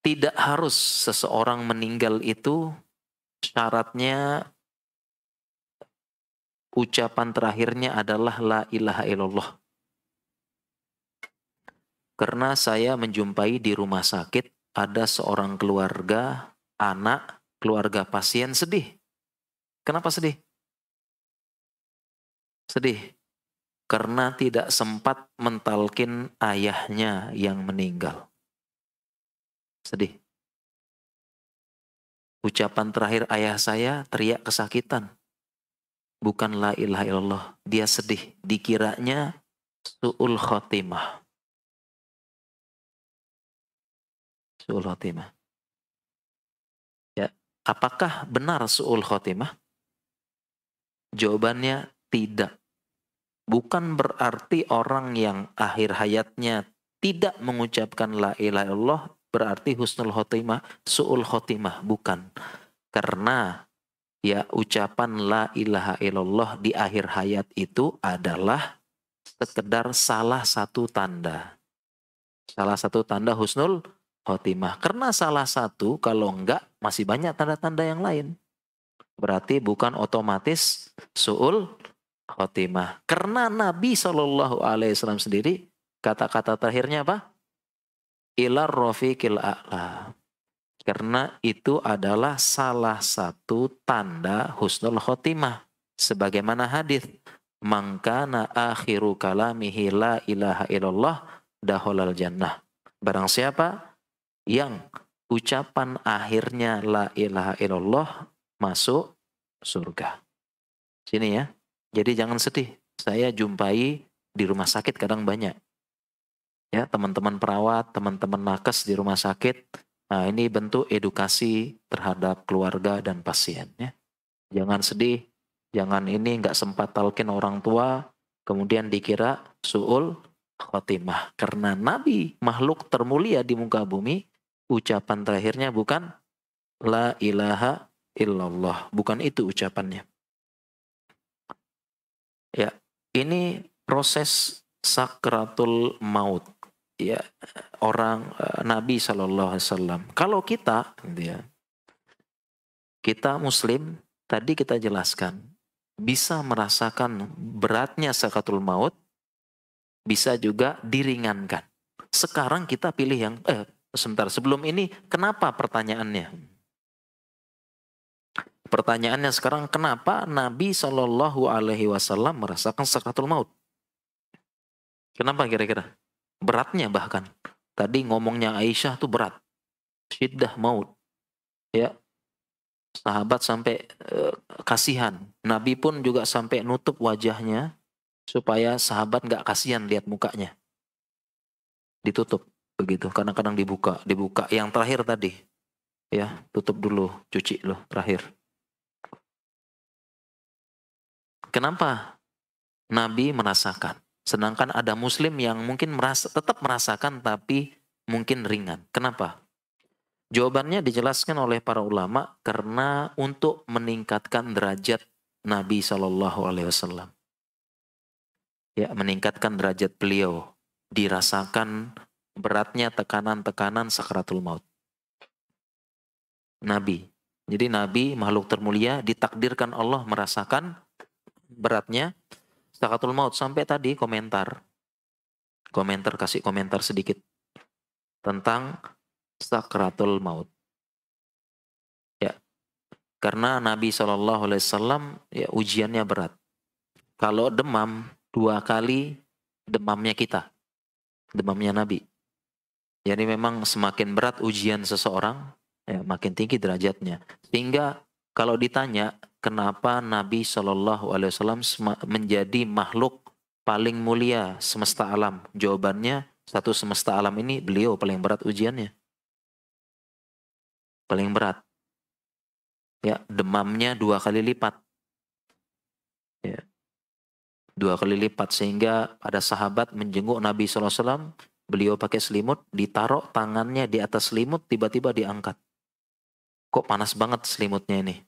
tidak harus seseorang meninggal itu syaratnya ucapan terakhirnya adalah la ilaha illallah. Karena saya menjumpai di rumah sakit ada seorang keluarga, anak, keluarga pasien sedih. Kenapa sedih? Sedih. Karena tidak sempat mentalkin ayahnya yang meninggal. Sedih. Ucapan terakhir ayah saya teriak kesakitan. Bukan la ilaha illallah. Dia sedih. Dikiranya su'ul khotimah. Su'ul khotimah. Ya, apakah benar su'ul khotimah? Jawabannya tidak. Bukan berarti orang yang akhir hayatnya tidak mengucapkan la ilaha illallah berarti husnul khotimah, su'ul khotimah. Bukan. Karena ya ucapan la ilaha illallah di akhir hayat itu adalah sekedar salah satu tanda. Salah satu tanda husnul khotimah. Karena salah satu, kalau enggak masih banyak tanda-tanda yang lain. Berarti bukan otomatis su'ul khotimah. Karena Nabi SAW sendiri kata-kata terakhirnya apa? Ilar rofiqil a'la. Karena itu adalah salah satu tanda husnul khotimah. Sebagaimana hadis, "Mangkana akhiru kalamihi la ilaha illallah daholal jannah." Barang siapa yang ucapan akhirnya la ilaha illallah masuk surga. Sini ya. Jadi jangan sedih. Saya jumpai di rumah sakit kadang banyak. Ya, teman-teman perawat, teman-teman nakes di rumah sakit. Nah, ini bentuk edukasi terhadap keluarga dan pasien ya. Jangan sedih, jangan ini nggak sempat talkin orang tua, kemudian dikira su'ul khotimah. Karena Nabi, makhluk termulia di muka bumi, ucapan terakhirnya bukan la ilaha illallah. Bukan itu ucapannya. Ya, ini proses sakratul maut. Ya, orang Nabi SAW. Kalau kita, gitu ya, kita Muslim, tadi kita jelaskan, bisa merasakan beratnya sakratul maut, bisa juga diringankan. Sekarang kita pilih yang, sebentar, sebelum ini, kenapa pertanyaannya? Pertanyaannya sekarang, kenapa Nabi SAW merasakan sakratul maut? Kenapa kira-kira? Beratnya bahkan. Tadi ngomongnya Aisyah tuh berat. Syiddah maut. Ya, sahabat sampai kasihan. Nabi pun juga sampai nutup wajahnya supaya sahabat nggak kasihan lihat mukanya. Ditutup. begitu. Kadang-kadang dibuka yang terakhir tadi, ya tutup dulu, cuci loh terakhir. Kenapa Nabi merasakan, sedangkan ada Muslim yang mungkin tetap merasakan tapi mungkin ringan. Kenapa? Jawabannya dijelaskan oleh para ulama karena untuk meningkatkan derajat Nabi Shallallahu Alaihi Wasallam, ya meningkatkan derajat beliau, dirasakan beratnya tekanan-tekanan sakaratul maut. Nabi, jadi Nabi makhluk termulia ditakdirkan Allah merasakan beratnya sakaratul maut sampai tadi kasih komentar sedikit tentang sakaratul maut. Ya, karena Nabi SAW ya ujiannya berat. Kalau demam 2 kali demamnya kita, demamnya Nabi. Jadi memang semakin berat ujian seseorang, ya makin tinggi derajatnya. Sehingga kalau ditanya kenapa Nabi SAW menjadi makhluk paling mulia semesta alam, jawabannya satu semesta alam ini beliau paling berat ujiannya. Paling berat. Ya, demamnya 2 kali lipat. Ya, 2 kali lipat sehingga ada sahabat menjenguk Nabi SAW, beliau pakai selimut, ditaruh tangannya di atas selimut, tiba-tiba diangkat. Kok panas banget selimutnya ini?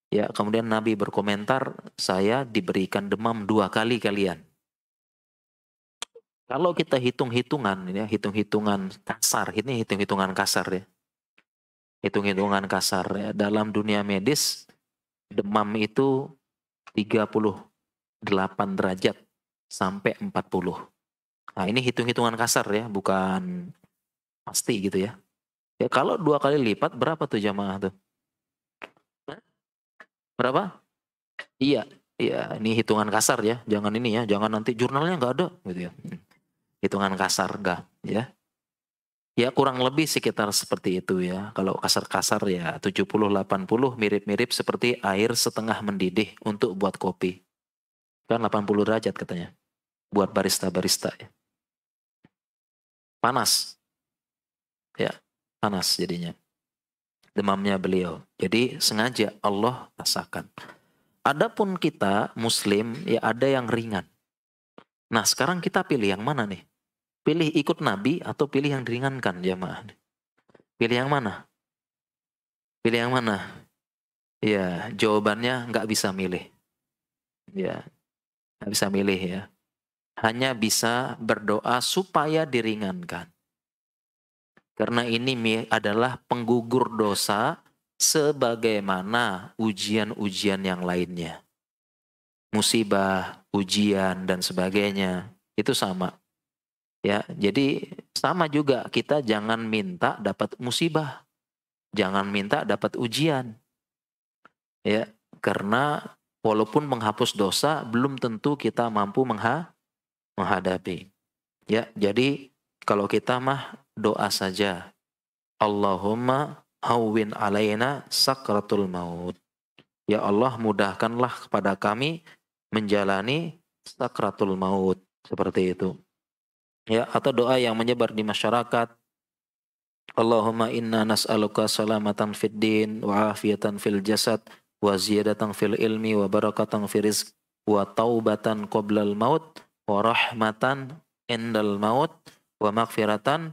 Ya, kemudian Nabi berkomentar, saya diberikan demam 2 kali kalian. Kalau kita hitung-hitungan, ya, hitung-hitungan kasar, ini hitung-hitungan kasar ya. Hitung-hitungan kasar ya. Dalam dunia medis, demam itu 38 derajat sampai 40. Nah ini hitung-hitungan kasar ya, bukan pasti gitu ya. Ya kalau 2 kali lipat berapa tuh jamaah tuh? Berapa? Iya, iya ini hitungan kasar ya, jangan ini ya, jangan nanti jurnalnya nggak ada gitu ya. Hitungan kasar enggak ya. Ya kurang lebih sekitar seperti itu ya. Kalau kasar-kasar ya 70-80 mirip-mirip seperti air setengah mendidih untuk buat kopi. Kan 80 derajat katanya. Buat barista-barista ya. Panas. Ya, panas jadinya. Demamnya beliau. Jadi sengaja Allah rasakan. Adapun kita muslim ya ada yang ringan. Nah sekarang kita pilih yang mana nih? Pilih ikut Nabi atau pilih yang diringankan jamaah? Pilih yang mana? Pilih yang mana? Ya jawabannya nggak bisa milih. Ya nggak bisa milih ya. Hanya bisa berdoa supaya diringankan. Karena ini adalah penggugur dosa sebagaimana ujian-ujian yang lainnya. Musibah, ujian, dan sebagainya. Itu sama. Ya, jadi sama juga kita jangan minta dapat musibah. Jangan minta dapat ujian. Ya, karena walaupun menghapus dosa belum tentu kita mampu menghadapi. Ya, jadi kalau kita mah doa saja. Allahumma hawwin alaina sakratul maut. Ya Allah mudahkanlah kepada kami menjalani sakratul maut. Seperti itu. Ya, atau doa yang menyebar di masyarakat. Allahumma inna nas'aluka salamatan fid din wa afiatan fil jasad wa ziyadatan fil ilmi wa barakatan fil rizq wa taubatan qoblal maut wa rahmatan indal maut wa maghfiratan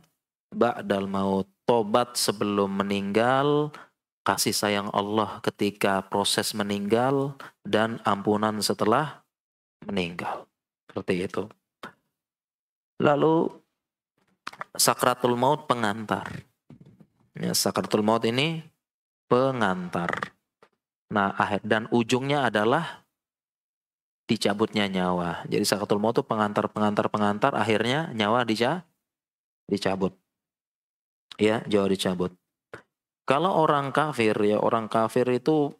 ba'dal maut. Tobat sebelum meninggal, kasih sayang Allah ketika proses meninggal, dan ampunan setelah meninggal. Seperti itu. Lalu sakratul maut pengantar. Ya, sakratul maut ini pengantar. Nah, akhir dan ujungnya adalah dicabutnya nyawa. Jadi sakratul maut itu pengantar, akhirnya nyawa dicabut. Ya, nyawa dicabut. Kalau orang kafir ya, orang kafir itu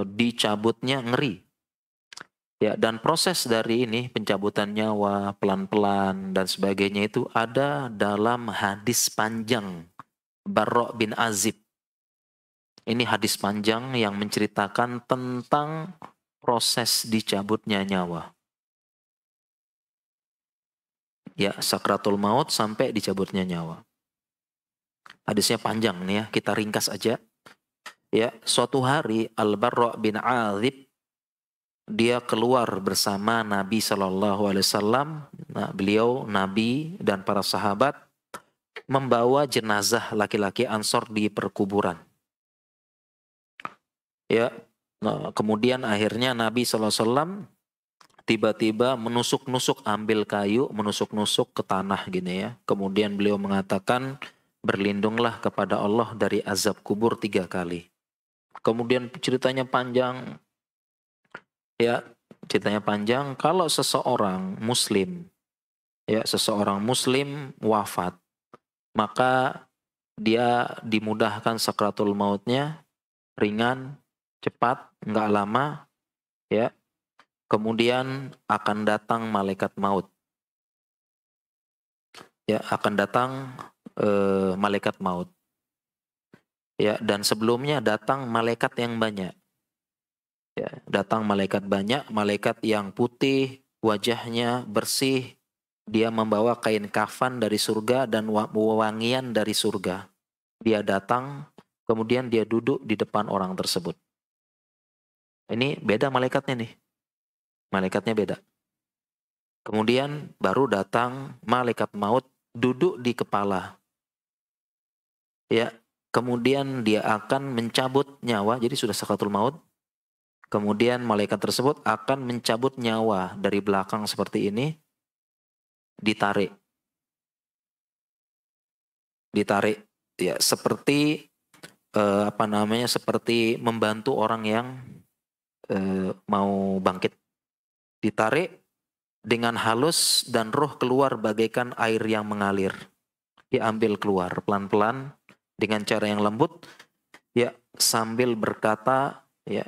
dicabutnya ngeri. Ya, dan proses dari ini pencabutan nyawa pelan-pelan dan sebagainya itu ada dalam hadis panjang Barra' bin Azib. Ini hadis panjang yang menceritakan tentang proses dicabutnya nyawa. ya sakratul maut sampai dicabutnya nyawa. Hadisnya panjang nih ya, kita ringkas aja. Ya, suatu hari Al-Barra bin Azib dia keluar bersama Nabi Shallallahu Alaihi Wasallam. Nah, beliau Nabi dan para sahabat membawa jenazah laki-laki Ansor di perkuburan. Ya, nah, kemudian akhirnya Nabi Shallallahu Alaihi Wasallam tiba-tiba menusuk-nusuk, ambil kayu, menusuk-nusuk ke tanah gini ya. Kemudian beliau mengatakan, berlindunglah kepada Allah dari azab kubur 3 kali. Kemudian ceritanya panjang, ya ceritanya panjang. Kalau seseorang muslim, ya seseorang muslim wafat, maka dia dimudahkan sakratul mautnya, ringan, cepat, nggak lama, ya. Kemudian akan datang malaikat maut. Ya, akan datang malaikat maut. Ya, dan sebelumnya datang malaikat yang banyak. Ya, datang malaikat banyak, malaikat yang putih, wajahnya bersih, dia membawa kain kafan dari surga dan wangian dari surga. Dia datang, kemudian dia duduk di depan orang tersebut. Ini beda malaikatnya nih. Malaikatnya beda. Kemudian baru datang malaikat maut duduk di kepala. Ya, kemudian dia akan mencabut nyawa, jadi sudah sakratul maut. Kemudian malaikat tersebut akan mencabut nyawa dari belakang seperti ini, ditarik. Ditarik, ya seperti seperti membantu orang yang mau bangkit. Ditarik dengan halus dan roh keluar bagaikan air yang mengalir. Diambil keluar pelan-pelan dengan cara yang lembut, ya sambil berkata, ya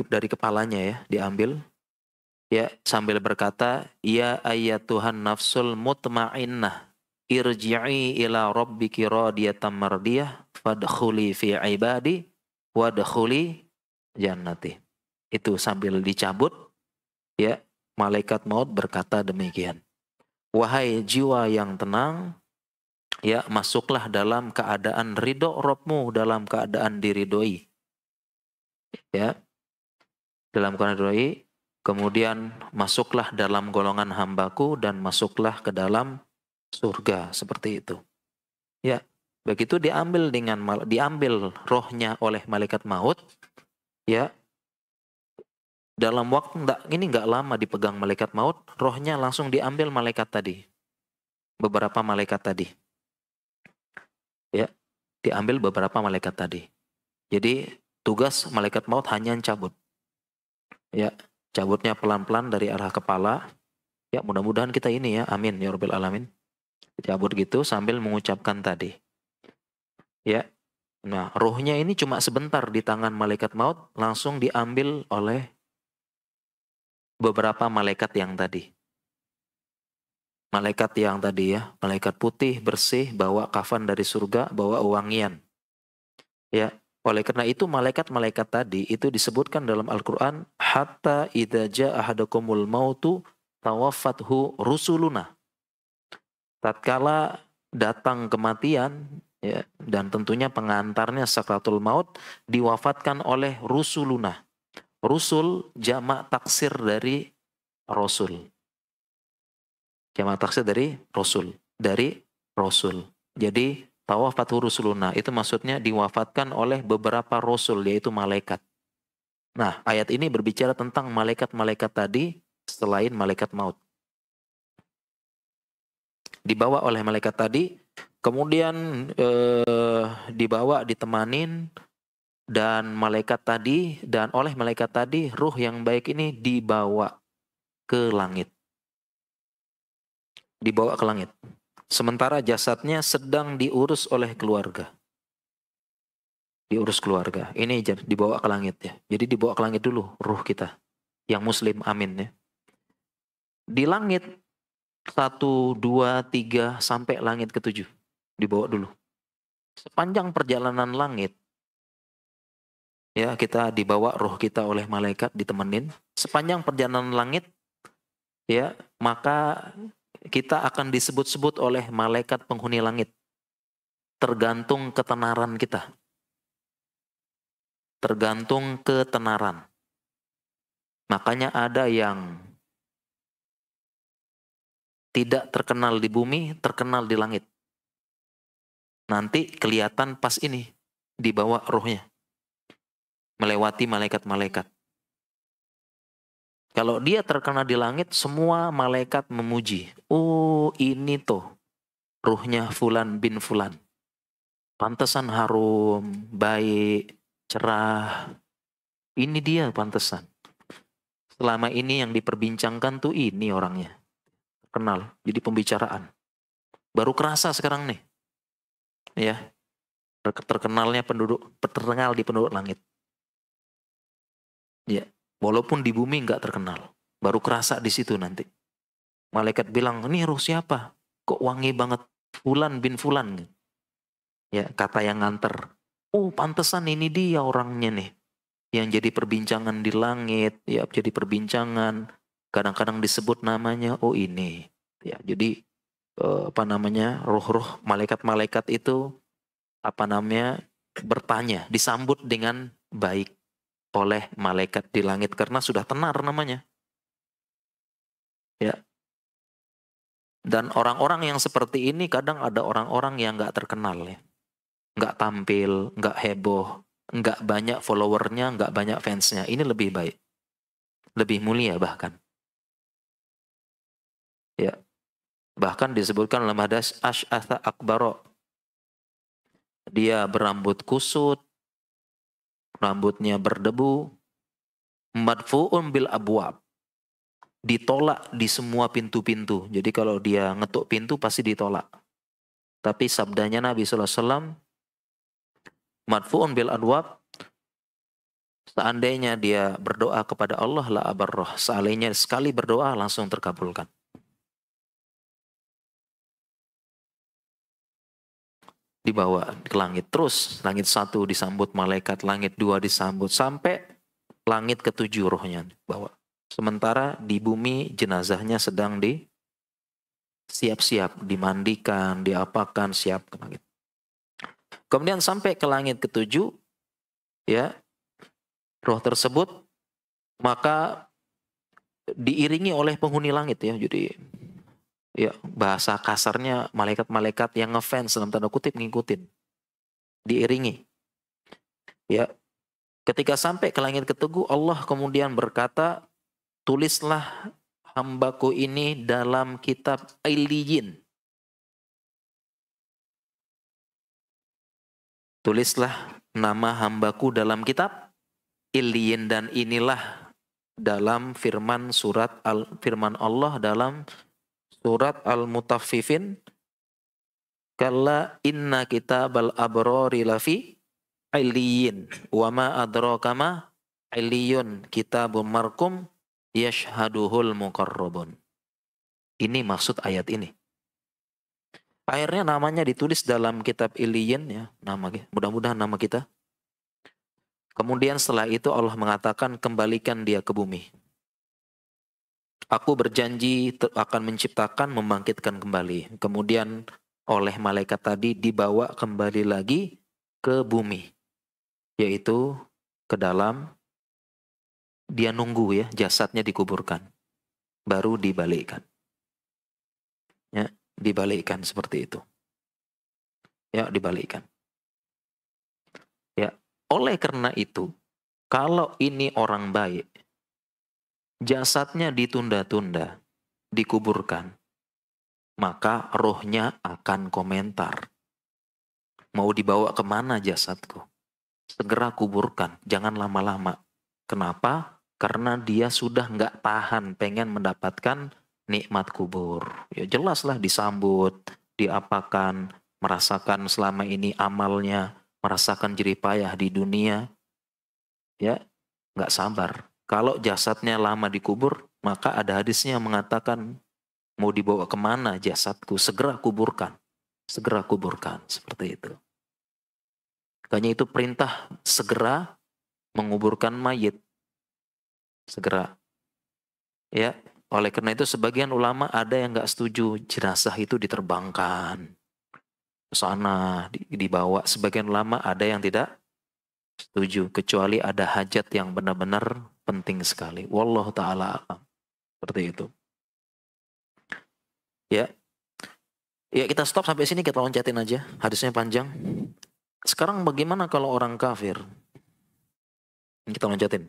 dari kepalanya ya diambil, ya sambil berkata, ya ayyatuhan nafsul mutmainnah irji'i ila rabbiki radiyatan mardiyah fadkhuli fi ibadi wadkhuli jannati. Itu sambil dicabut, ya malaikat maut berkata demikian. Wahai jiwa yang tenang, ya masuklah dalam keadaan ridho Rabbmu, dalam keadaan diridhoi. Ya, dalam keadaan diridhoi, kemudian masuklah dalam golongan hambaku dan masuklah ke dalam surga, seperti itu. Ya, begitu diambil rohnya oleh malaikat maut, ya dalam waktu ini nggak lama dipegang malaikat maut, rohnya langsung diambil malaikat tadi. Beberapa malaikat tadi. Ya, diambil beberapa malaikat tadi. Jadi tugas malaikat maut hanya cabut. Ya, cabutnya pelan-pelan dari arah kepala. Ya, mudah-mudahan kita ini ya, amin ya rabbal alamin. Cabut gitu sambil mengucapkan tadi. Ya. Nah, rohnya ini cuma sebentar di tangan malaikat maut, langsung diambil oleh beberapa malaikat yang tadi. Malaikat yang tadi ya, malaikat putih, bersih, bawa kafan dari surga, bawa wangian. Ya, oleh karena itu malaikat-malaikat tadi itu disebutkan dalam Al-Quran, hatta idza jaa ahadakumul mautu tawaffathu rusuluna. Tatkala datang kematian, ya, dan tentunya pengantarnya sakratul maut diwafatkan oleh rusuluna. Rusul jamak taksir dari rasul. Jamak taksir dari rasul. Dari rasul. Jadi tawafatu rusuluna itu maksudnya diwafatkan oleh beberapa rasul, yaitu malaikat. Nah, ayat ini berbicara tentang malaikat-malaikat tadi selain malaikat maut. Dibawa oleh malaikat tadi, kemudian dibawa, ditemanin, dan malaikat tadi, dan oleh malaikat tadi, ruh yang baik ini dibawa ke langit. Dibawa ke langit. Sementara jasadnya sedang diurus oleh keluarga. Diurus keluarga. Ini dibawa ke langit ya. Jadi dibawa ke langit dulu ruh kita. Yang muslim, amin ya. Di langit 1, 2, 3 sampai langit ke-7. Dibawa dulu. Sepanjang perjalanan langit, ya kita dibawa roh kita oleh malaikat, ditemenin. Sepanjang perjalanan langit, ya maka kita akan disebut-sebut oleh malaikat penghuni langit. Tergantung ketenaran kita. Tergantung ketenaran. Makanya ada yang tidak terkenal di bumi, terkenal di langit. Nanti kelihatan pas ini, dibawa rohnya. Melewati malaikat-malaikat. Kalau dia terkenal di langit, semua malaikat memuji. Oh, ini tuh ruhnya Fulan bin Fulan. Pantesan harum, baik, cerah. Ini dia pantesan. Selama ini yang diperbincangkan tuh ini orangnya. Kenal, jadi pembicaraan. Baru kerasa sekarang nih. Ya, terkenalnya terkenal di penduduk langit. Ya, walaupun di bumi nggak terkenal. Baru kerasa di situ nanti. Malaikat bilang, ini ruh siapa? Kok wangi banget? Fulan bin Fulan. Ya, kata yang nganter. Oh, pantesan ini dia orangnya nih. Yang jadi perbincangan di langit. Ya, jadi perbincangan. Kadang-kadang disebut namanya, oh ini. Ya, jadi roh-roh malaikat-malaikat itu bertanya, disambut dengan baik oleh malaikat di langit karena sudah tenar namanya. Ya. Dan orang-orang yang seperti ini kadang ada orang-orang yang nggak terkenal ya, nggak tampil, nggak heboh, nggak banyak followernya, nggak banyak fansnya. Ini lebih baik, lebih mulia bahkan. Ya, bahkan disebutkan dalam hadis Ash'atha Akbaro. Dia berambut kusut, rambutnya berdebu, madfu'un bil abwab. Ditolak di semua pintu-pintu. Jadi kalau dia ngetuk pintu pasti ditolak. Tapi sabdanya Nabi SAW, madfu'un bil abwab, seandainya dia berdoa kepada Allah la abarroh. Seandainya sekali berdoa langsung terkabulkan. Dibawa ke langit terus. Langit 1 disambut malaikat, langit 2 disambut. Sampai langit ke-7 rohnya dibawa. Sementara di bumi jenazahnya sedang siap-siap, dimandikan, diapakan, siap ke langit. Kemudian sampai ke langit ke-7, ya, roh tersebut maka diiringi oleh penghuni langit ya. Jadi ya bahasa kasarnya malaikat-malaikat yang ngefans dalam tanda kutip ngikutin. Diiringi. Ya. Ketika sampai ke langit ke-7, Allah kemudian berkata, tulislah hambaku ini dalam kitab Illiyin. Tulislah nama hambaku dalam kitab Illiyin, dan inilah dalam firman Allah dalam surat Al-Mutaffifin, kalla inna kitabal abrari lafi Illiyin wa ma adraka ma Illiyun kitabun markum yashhaduhul muqarrabun. Ini maksud ayat ini. Akhirnya namanya ditulis dalam kitab Illiyin ya, mudah-mudahan nama kita. Kemudian setelah itu Allah mengatakan kembalikan dia ke bumi. Aku berjanji akan menciptakan, membangkitkan kembali. Kemudian oleh malaikat tadi dibawa kembali lagi ke bumi. Yaitu ke dalam, dia nunggu ya, jasadnya dikuburkan. Baru dibalikkan. Ya, dibalikkan seperti itu. Ya, dibalikkan. Ya, oleh karena itu, kalau ini orang baik, jasadnya ditunda-tunda, dikuburkan, maka rohnya akan komentar. Mau dibawa kemana jasadku? Segera kuburkan, jangan lama-lama. Kenapa? Karena dia sudah nggak tahan pengen mendapatkan nikmat kubur. Ya jelaslah disambut, diapakan, merasakan selama ini amalnya, merasakan jerih payah di dunia. Ya, nggak sabar. Kalau jasadnya lama dikubur, maka ada hadisnya yang mengatakan mau dibawa kemana jasadku, segera kuburkan. Segera kuburkan, seperti itu. Makanya itu perintah segera menguburkan mayit. Segera. Ya, Oleh karena itu sebagian ulama ada yang nggak setuju jenazah itu diterbangkan ke sana, dibawa. Sebagian ulama ada yang tidak setuju, kecuali ada hajat yang benar-benar penting sekali. Wallahu ta'ala alam. Seperti itu. Ya, ya kita stop sampai sini, kita loncatin aja. Hadisnya panjang. Sekarang bagaimana kalau orang kafir? Kita loncatin.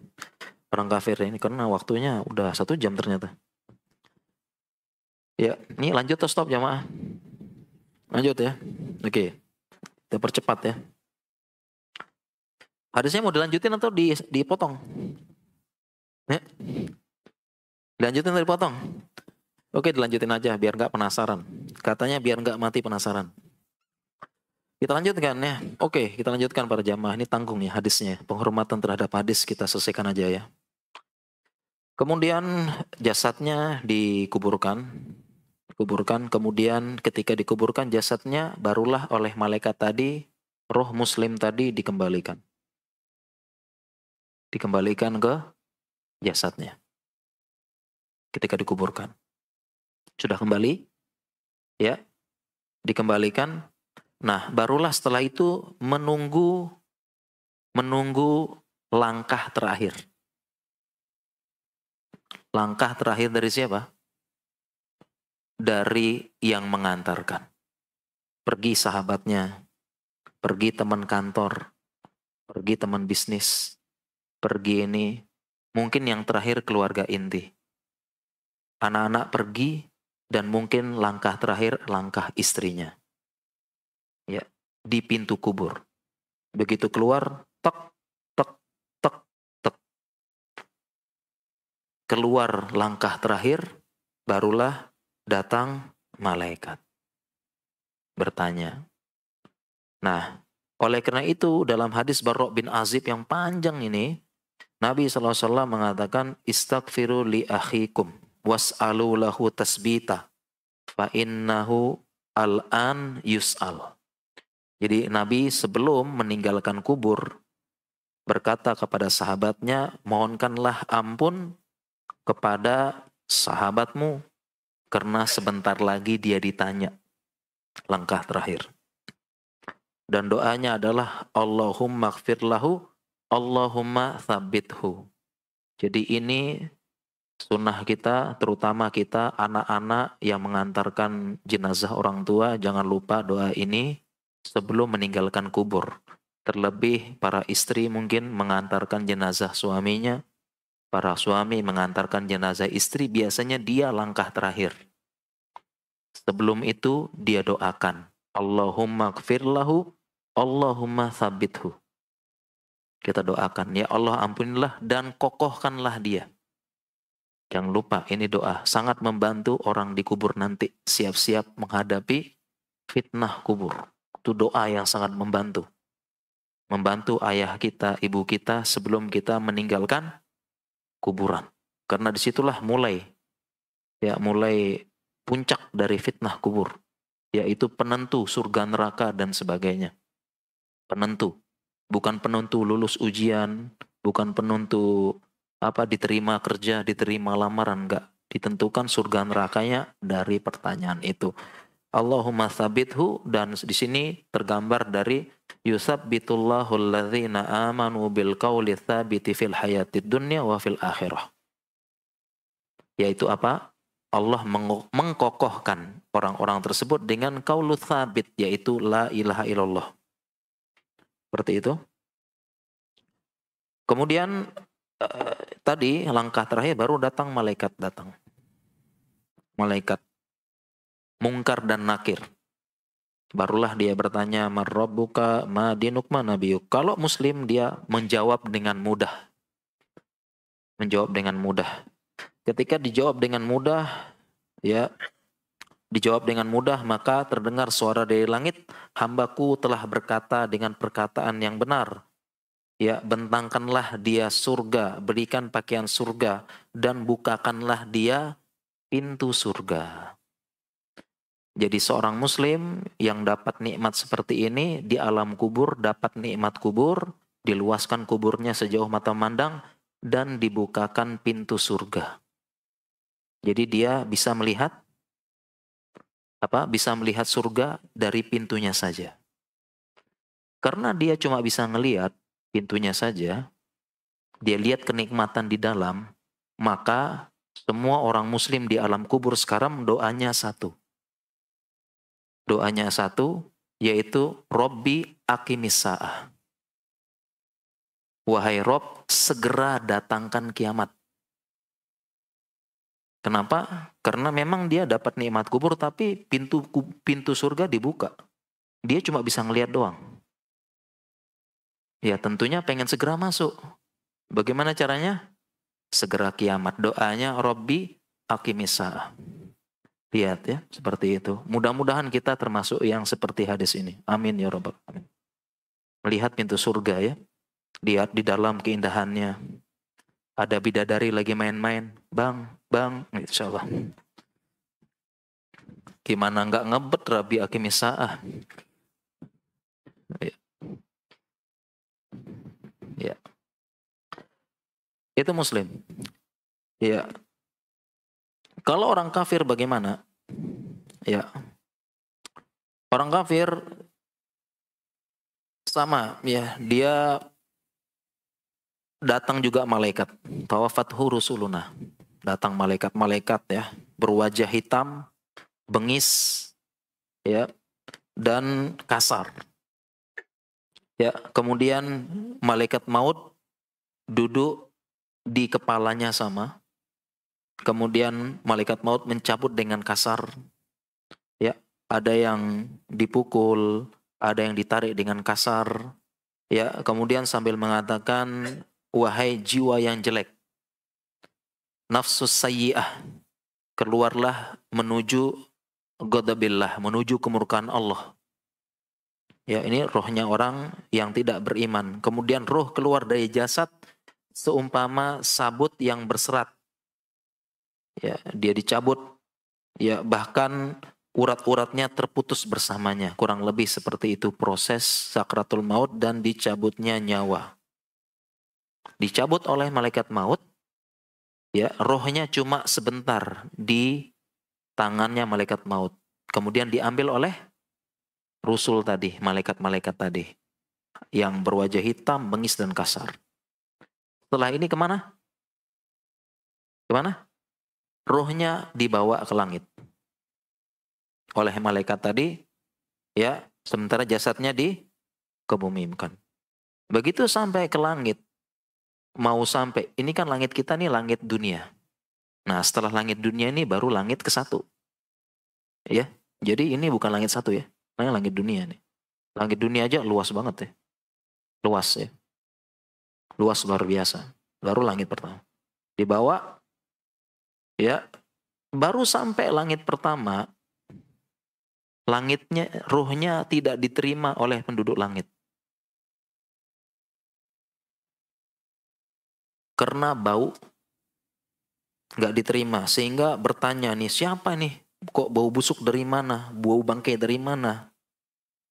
Orang kafir ini karena waktunya udah 1 jam ternyata. Ya, ini lanjut atau stop jamaah? Lanjut ya. Oke. Kita percepat ya. Hadisnya mau dilanjutin atau dipotong? Ya. Dilanjutin atau dipotong? Oke, dilanjutin aja biar nggak penasaran. Katanya biar nggak mati penasaran. Kita lanjutkan ya. Oke, kita lanjutkan para jamaah. Ini tanggung ya hadisnya. Penghormatan terhadap hadis kita selesaikan aja ya. Kemudian jasadnya dikuburkan. Kemudian ketika dikuburkan jasadnya, barulah oleh malaikat tadi, roh muslim tadi dikembalikan. Dikembalikan ke jasadnya. Ketika dikuburkan. Sudah kembali? Ya. Dikembalikan. Nah, barulah setelah itu menunggu langkah terakhir. Langkah terakhir dari siapa? Dari yang mengantarkan. Pergi sahabatnya, pergi teman kantor, pergi teman bisnis, pergi ini, mungkin yang terakhir keluarga inti. Anak-anak pergi, dan mungkin langkah terakhir langkah istrinya. Ya, di pintu kubur. Begitu keluar, tek, tek, tek, tek. Keluar langkah terakhir, barulah datang malaikat bertanya. Nah, oleh karena itu dalam hadis Barra bin Azib yang panjang ini, Nabi SAW mengatakan, istaghfiru li akhikum was'alu lahu tasbita fa innahu al-an yus'al. Jadi Nabi sebelum meninggalkan kubur berkata kepada sahabatnya, mohonkanlah ampun kepada sahabatmu karena sebentar lagi dia ditanya. Langkah terakhir. Dan doanya adalah Allahumma gfir lahu, Allahumma thabbithu. Jadi ini sunnah kita, terutama kita anak-anak yang mengantarkan jenazah orang tua, jangan lupa doa ini sebelum meninggalkan kubur. Terlebih para istri mungkin mengantarkan jenazah suaminya, para suami mengantarkan jenazah istri, biasanya dia langkah terakhir. Sebelum itu dia doakan, Allahumma gfir lahu, Allahumma thabbithu. Kita doakan, ya Allah ampunilah dan kokohkanlah dia. Jangan lupa ini doa sangat membantu orang di kubur nanti siap-siap menghadapi fitnah kubur. Itu doa yang sangat membantu. Membantu ayah kita, ibu kita sebelum kita meninggalkan kuburan. Karena disitulah mulai puncak dari fitnah kubur, yaitu penentu surga neraka dan sebagainya. Penentu, bukan penentu lulus ujian, bukan penentu diterima kerja, diterima lamaran, enggak. Ditentukan surga nerakanya dari pertanyaan itu. Allahumma thabithu, dan di sini tergambar dari yusabbitullahu alladzina amanu bil qawli tsabiti fil hayatid dunya wa fil akhirah. Yaitu apa? Allah mengkokohkan orang-orang tersebut dengan qaulu tsabit, yaitu la ilaha illallah. Seperti itu. Kemudian tadi langkah terakhir baru datang malaikat datang. Malaikat Mungkar dan Nakir. Barulah dia bertanya, "Man rabbuka, ma dinuk, ma nabiyuk." Kalau muslim dia menjawab dengan mudah. Menjawab dengan mudah. Ketika dijawab dengan mudah, maka terdengar suara dari langit, "Hambaku telah berkata dengan perkataan yang benar. Ya, bentangkanlah dia surga, berikan pakaian surga, dan bukakanlah dia pintu surga." Jadi seorang muslim yang dapat nikmat seperti ini di alam kubur, dapat nikmat kubur, diluaskan kuburnya sejauh mata memandang, dan dibukakan pintu surga. Jadi dia bisa melihat bisa melihat surga dari pintunya saja. Karena dia cuma bisa ngelihat pintunya saja, dia lihat kenikmatan di dalam, maka semua orang muslim di alam kubur sekarang doanya satu. Doanya satu, yaitu Robbi aqimis sa'ah. Wahai Rob, segera datangkan kiamat. Kenapa? Karena memang dia dapat nikmat kubur, tapi pintu surga dibuka. Dia cuma bisa ngelihat doang. Ya tentunya pengen segera masuk. Bagaimana caranya? Segera kiamat. Doanya Robbi aqimis sa'ah. Lihat ya, seperti itu. Mudah-mudahan kita termasuk yang seperti hadis ini. Amin ya Rabbal alamin. Melihat pintu surga ya. Lihat di dalam keindahannya. Ada bidadari lagi main-main. Bang, insya Allah. Gimana nggak ngebet Rabbi aqimis sa'ah. Ya. Ya. Itu muslim. Ya. Kalau orang kafir bagaimana? Ya. Orang kafir sama ya, dia datang juga malaikat. Tawafathu rusuluna. Datang malaikat-malaikat ya, berwajah hitam, bengis ya, dan kasar. Ya, kemudian malaikat maut duduk di kepalanya sama. Kemudian malaikat maut mencabut dengan kasar. Ya, ada yang dipukul, ada yang ditarik dengan kasar. Ya, kemudian sambil mengatakan, wahai jiwa yang jelek, nafsus sayyi'ah, keluarlah menuju ghadabillah, menuju kemurkaan Allah. Ya, ini rohnya orang yang tidak beriman. Kemudian roh keluar dari jasad seumpama sabut yang berserat. Ya, dia dicabut, ya bahkan urat-uratnya terputus bersamanya. Kurang lebih seperti itu proses sakratul maut dan dicabutnya nyawa. Dicabut oleh malaikat maut, ya rohnya cuma sebentar di tangannya malaikat maut. Kemudian diambil oleh rusul tadi, malaikat-malaikat tadi. Yang berwajah hitam, bengis dan kasar. Setelah ini kemana? Kemana? Rohnya dibawa ke langit oleh malaikat tadi, ya, sementara jasadnya dikebumikan. Begitu sampai ke langit, mau sampai, ini kan langit kita nih langit dunia. Nah setelah langit dunia ini baru langit ke-1. Ya, jadi ini bukan langit 1 ya, ini langit dunia nih. Langit dunia aja luas banget ya, luas ya, luas luar biasa. Baru langit pertama, dibawa, ya, baru sampai langit pertama, langitnya, ruhnya tidak diterima oleh penduduk langit. Karena bau, nggak diterima. Sehingga bertanya nih, siapa nih? Kok bau busuk dari mana? Bau bangkai dari mana?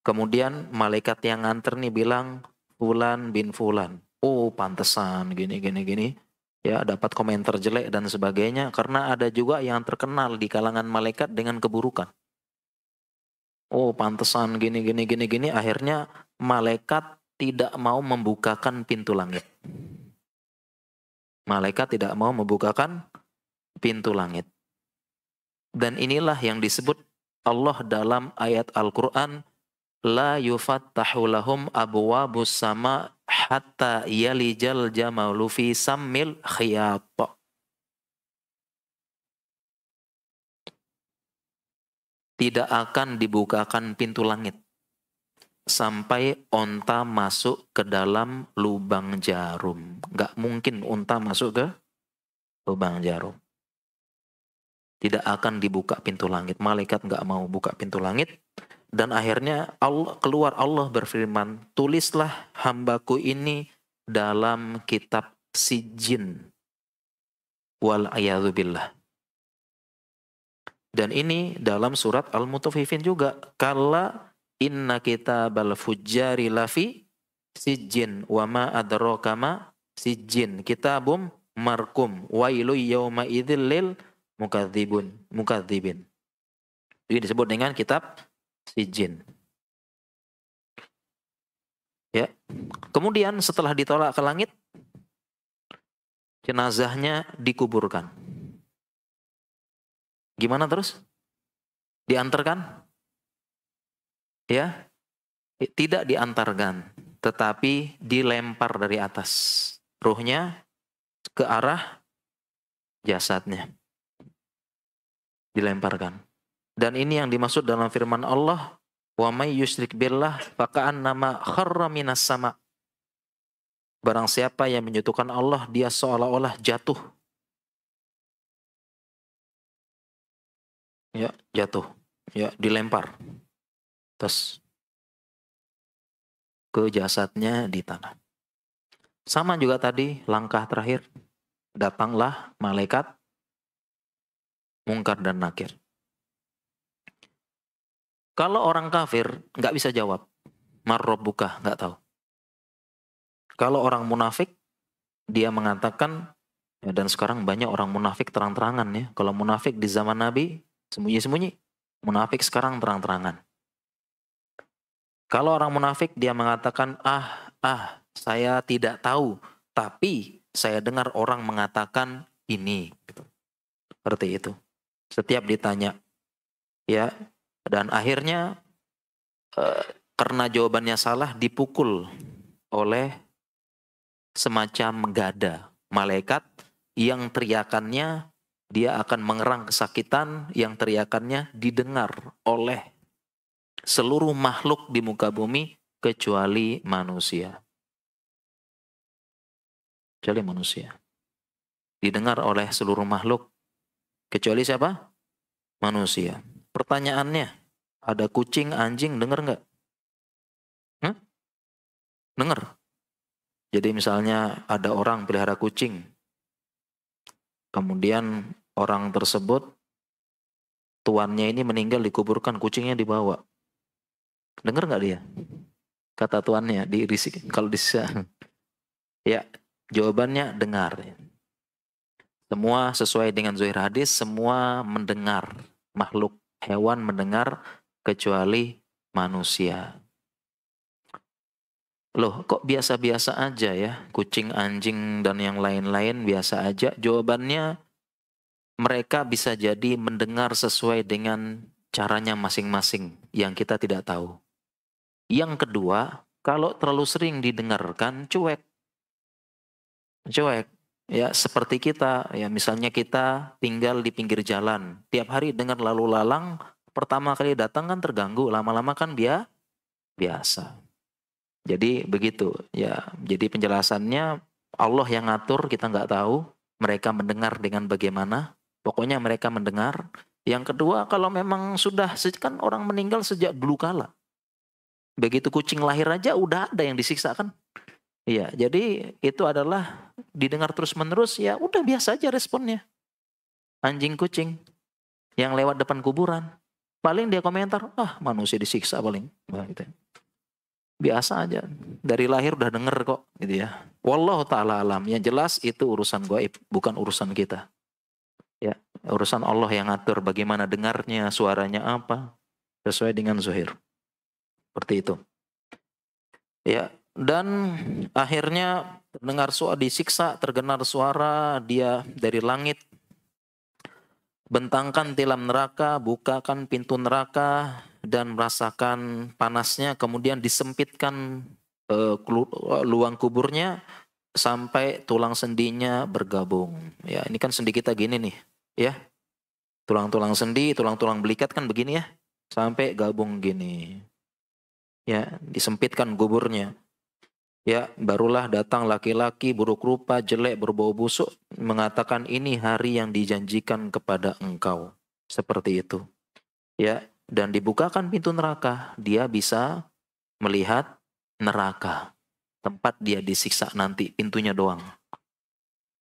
Kemudian malaikat yang nganter nih bilang, Fulan bin Fulan. Oh pantesan gini. Ya dapat komentar jelek dan sebagainya. Karena ada juga yang terkenal di kalangan malaikat dengan keburukan. Oh pantesan gini. Akhirnya malaikat tidak mau membukakan pintu langit. Malaikat tidak mau membukakan pintu langit. Dan inilah yang disebut Allah dalam ayat Al-Quran, La yufattahu lahum abwabus sama hatta yalijal jamalu fi sammil khiyat. Tidak akan dibukakan pintu langit sampai onta masuk ke dalam lubang jarum. Gak mungkin onta masuk ke lubang jarum. Tidak akan dibuka pintu langit. Malaikat gak mau buka pintu langit. Dan akhirnya Allah berfirman, tulislah hambaku ini dalam kitab sijin. Wal'ayadzubillah. Dan ini dalam surat Al-Mutaffifin juga. Kalla inna kitabal fujjari lafi sijin. Wa ma adraka ma sijin. Kitabum markum. Wailu yawma idzil lil mukadzibin. Ini disebut dengan kitab Sijin. Ya. Kemudian setelah ditolak ke langit, jenazahnya dikuburkan. Gimana terus? Diantarkan? Ya, tidak diantarkan, tetapi dilempar dari atas. Ruhnya ke arah jasadnya. Dilemparkan. Dan ini yang dimaksud dalam firman Allah, wa may yusyrik billah faka'annama kharra minas sama. Barang siapa yang menyekutukan Allah, dia seolah-olah jatuh. Ya, jatuh. Ya, dilempar. Terus ke jasadnya di tanah. Sama juga tadi langkah terakhir. Datanglah malaikat Mungkar dan Nakir. Kalau orang kafir nggak bisa jawab. Marrabbuka, nggak tahu. Kalau orang munafik, dia mengatakan, ya, dan sekarang banyak orang munafik terang-terangan ya. Kalau munafik di zaman Nabi, sembunyi-sembunyi. Munafik sekarang terang-terangan. Kalau orang munafik, dia mengatakan, saya tidak tahu. Tapi saya dengar orang mengatakan ini. Gitu. Seperti itu. Setiap ditanya. Ya, dan akhirnya karena jawabannya salah, dipukul oleh semacam gada, malaikat yang teriakannya dia akan mengerang kesakitan, yang teriakannya didengar oleh seluruh makhluk di muka bumi kecuali manusia. Kecuali manusia. Didengar oleh seluruh makhluk kecuali siapa? Manusia. Pertanyaannya, ada kucing, anjing, dengar nggak? Dengar. Jadi misalnya ada orang pelihara kucing, kemudian orang tersebut, tuannya ini meninggal dikuburkan, kucingnya dibawa. Dengar nggak dia? Kata tuannya, diirisik. Kalau bisa, ya jawabannya dengar. Semua sesuai dengan zahir hadis, semua mendengar. Makhluk hewan mendengar kecuali manusia. Loh, kok biasa-biasa aja ya? Kucing, anjing, dan yang lain-lain biasa aja. Jawabannya, mereka bisa jadi mendengar sesuai dengan caranya masing-masing yang kita tidak tahu. Yang kedua, kalau terlalu sering didengarkan, cuek. Cuek. Ya, seperti kita, ya misalnya kita tinggal di pinggir jalan. Tiap hari dengar lalu lalang, pertama kali datang kan terganggu, lama-lama kan biasa. Jadi begitu ya. Jadi penjelasannya Allah yang ngatur, kita nggak tahu. Mereka mendengar dengan bagaimana. Pokoknya mereka mendengar. Yang kedua, kalau memang sudah kan orang meninggal sejak dulu kala. Begitu kucing lahir aja udah ada yang disiksa kan. Iya, jadi itu adalah didengar terus-menerus, ya udah biasa aja responnya. Anjing kucing yang lewat depan kuburan, paling dia komentar, manusia disiksa paling. Nah, gitu. Biasa aja. Dari lahir udah denger kok gitu ya. Wallahu ta'ala alam. Yang jelas itu urusan gaib, bukan urusan kita. Ya, urusan Allah yang ngatur bagaimana dengarnya, suaranya apa, sesuai dengan zahir. Seperti itu. Ya, dan akhirnya terdengar suara disiksa, terdengar suara dia dari langit. Bentangkan tilam neraka, bukakan pintu neraka, dan merasakan panasnya, kemudian disempitkan luang kuburnya sampai tulang sendinya bergabung. Ya, ini kan sendi kita gini nih, ya. Tulang-tulang sendi, tulang-tulang belikat kan begini ya, sampai gabung gini. Ya, disempitkan kuburnya. Ya, barulah datang laki-laki buruk rupa, jelek, berbau busuk, mengatakan ini hari yang dijanjikan kepada engkau. Seperti itu. Ya, dan dibukakan pintu neraka, dia bisa melihat neraka. Tempat dia disiksa nanti, pintunya doang.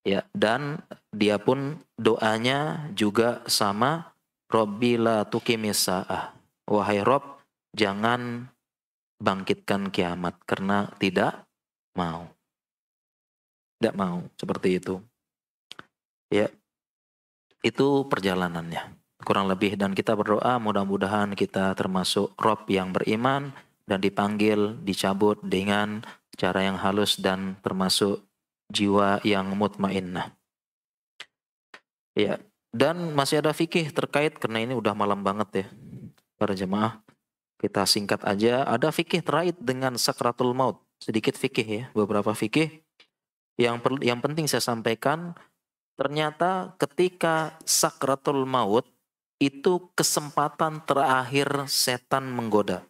Ya, dan dia pun doanya juga sama, Rabbi la tuqimis sa'ah. Wahai Rob, jangan bangkitkan kiamat karena tidak mau. Tidak mau, seperti itu. Ya. Itu perjalanannya. Kurang lebih, dan kita berdoa mudah-mudahan kita termasuk Rob yang beriman dan dipanggil, dicabut dengan cara yang halus dan termasuk jiwa yang mutmainnah. Ya, dan masih ada fikih terkait, karena ini udah malam banget ya para jemaah. Kita singkat aja, ada fikih terkait dengan sakratul maut. Sedikit fikih ya, beberapa fikih yang penting saya sampaikan. Ternyata ketika sakratul maut itu kesempatan terakhir setan menggoda.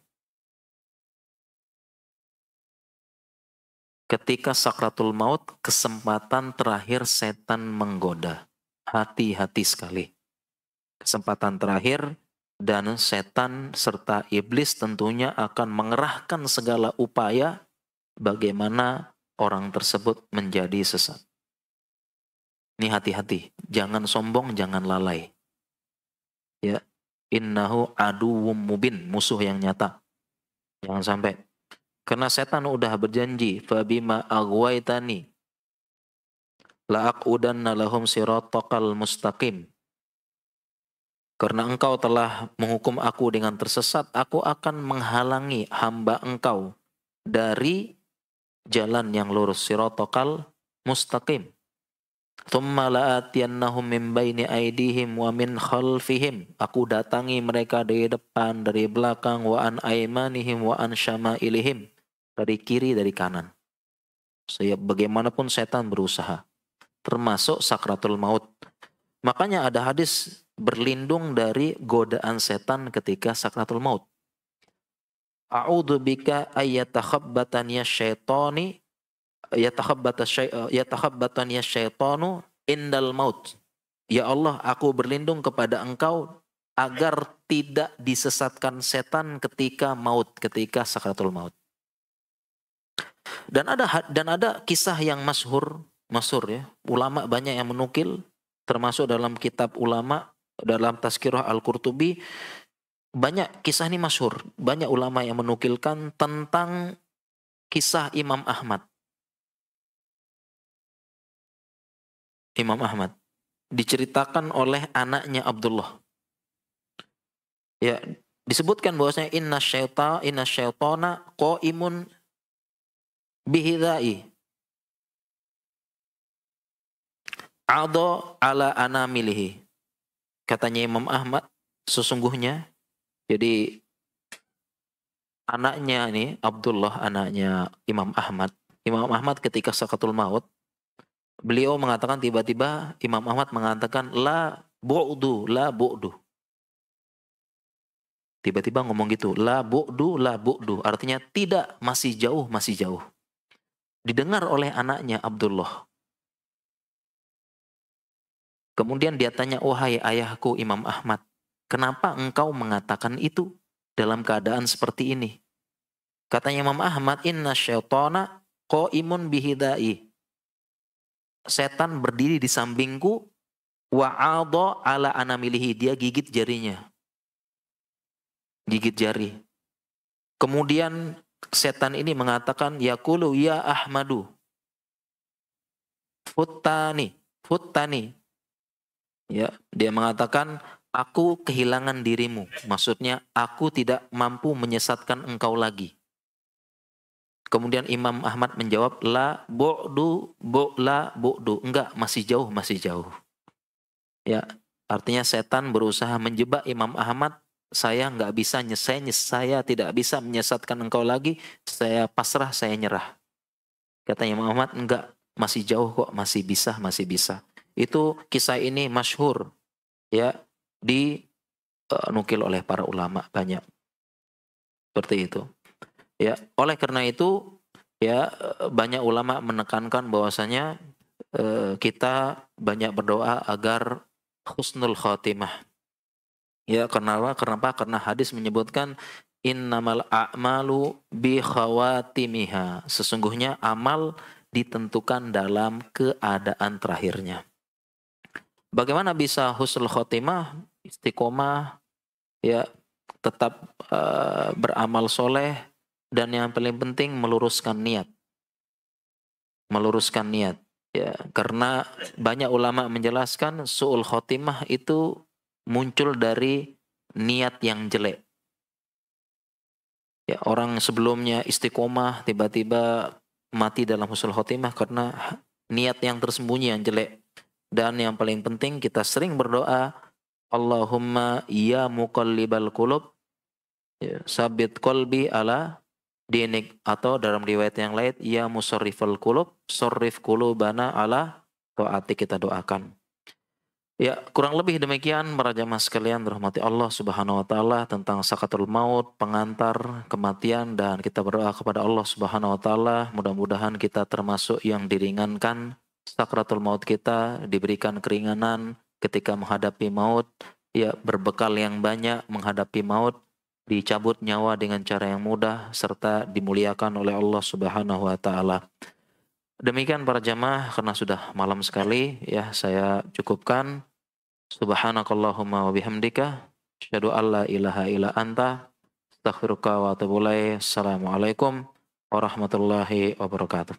Ketika sakratul maut, kesempatan terakhir setan menggoda. Hati-hati sekali. Kesempatan terakhir, dan setan serta iblis tentunya akan mengerahkan segala upaya bagaimana orang tersebut menjadi sesat. Ini hati-hati, jangan sombong, jangan lalai. Ya, innahu aduwwum mubin, musuh yang nyata. Jangan sampai. Karena setan udah berjanji, fabima aghwaytani la aqudanna lahum siratal mustaqim. Karena engkau telah menghukum aku dengan tersesat, aku akan menghalangi hamba engkau dari jalan yang lurus, siratal mustaqim. Thumma la'atiyannahum min baini aydihim wa min khalfihim. Aku datangi mereka dari depan, dari belakang, wa an aymanihim wa an syama'ilihim. Dari kiri, dari kanan. Bagaimanapun setan berusaha. Termasuk sakratul maut. Makanya ada hadis berlindung dari godaan setan ketika sakratul maut. A'udzu bika ayyatakhabbatani syaitani yatakhabbatani syaitanu indal maut. Ya Allah, aku berlindung kepada engkau agar tidak disesatkan setan ketika maut, ketika sakratul maut. Dan ada kisah yang masyhur ya. Ulama banyak yang menukil, termasuk dalam kitab ulama, dalam Tazkirah Al-Qurtubi, banyak kisah ini masyhur. Banyak ulama yang menukilkan tentang kisah Imam Ahmad. Imam Ahmad diceritakan oleh anaknya Abdullah. Ya, disebutkan bahwasanya inna syaitana qaimun bihidai ado ala anamilihi. Katanya Imam Ahmad, sesungguhnya, jadi anaknya ini Abdullah, anaknya Imam Ahmad ketika sakratul maut, beliau mengatakan, tiba-tiba Imam Ahmad mengatakan la bu'du. Tiba-tiba ngomong gitu, la bu'du. Artinya tidak, masih jauh. Didengar oleh anaknya Abdullah. Kemudian dia tanya, wahai ayahku Imam Ahmad, kenapa engkau mengatakan itu dalam keadaan seperti ini? Katanya Imam Ahmad, inna syaitana qaimun bihidai. Setan berdiri di sampingku, wa'adha ala anamilihi, dia gigit jarinya. Gigit jari. Kemudian setan ini mengatakan, yaqulu ya Ahmadu, futtani. Ya, dia mengatakan, aku kehilangan dirimu. Maksudnya, aku tidak mampu menyesatkan engkau lagi. Kemudian Imam Ahmad menjawab, la bu'du. Enggak, masih jauh. Ya, artinya setan berusaha menjebak Imam Ahmad. Saya tidak bisa menyesatkan engkau lagi. Saya pasrah, saya nyerah. Kata Imam Ahmad, enggak, masih jauh kok, masih bisa. Itu kisah ini masyhur, ya, dinukil oleh para ulama banyak. Seperti itu. Ya, oleh karena itu, ya, banyak ulama menekankan bahwasanya kita banyak berdoa agar husnul khatimah. Ya, kenapa? Karena hadis menyebutkan innamal a'malu bi khawatimiha. Sesungguhnya amal ditentukan dalam keadaan terakhirnya. Bagaimana bisa husnul khatimah? Istiqomah, ya, tetap beramal soleh, dan yang paling penting meluruskan niat. Ya, karena banyak ulama menjelaskan su'ul khotimah itu muncul dari niat yang jelek. Ya, orang sebelumnya istiqomah tiba-tiba mati dalam husnul khotimah karena niat yang tersembunyi yang jelek. Dan yang paling penting kita sering berdoa, Allahumma ya muqallibal qulub, ya, sabit qalbi ala dinik, atau dalam riwayat yang lain ya musarrifal qulub sarrif qulubana ala taati, kita doakan. Ya, kurang lebih demikian para jamaah sekalian dirahmati Allah Subhanahu wa taala tentang sakatul maut, pengantar kematian, dan kita berdoa kepada Allah Subhanahu wa taala mudah-mudahan kita termasuk yang diringankan sakratul maut kita, diberikan keringanan ketika menghadapi maut, ya berbekal yang banyak menghadapi maut, dicabut nyawa dengan cara yang mudah serta dimuliakan oleh Allah Subhanahu wa taala. Demikian para jamaah, karena sudah malam sekali ya saya cukupkan. Subhanakallahumma wa bihamdika asyhadu an la ilaha illa anta astaghfiruka wa atubu ilaik. Assalamualaikum warahmatullahi wabarakatuh.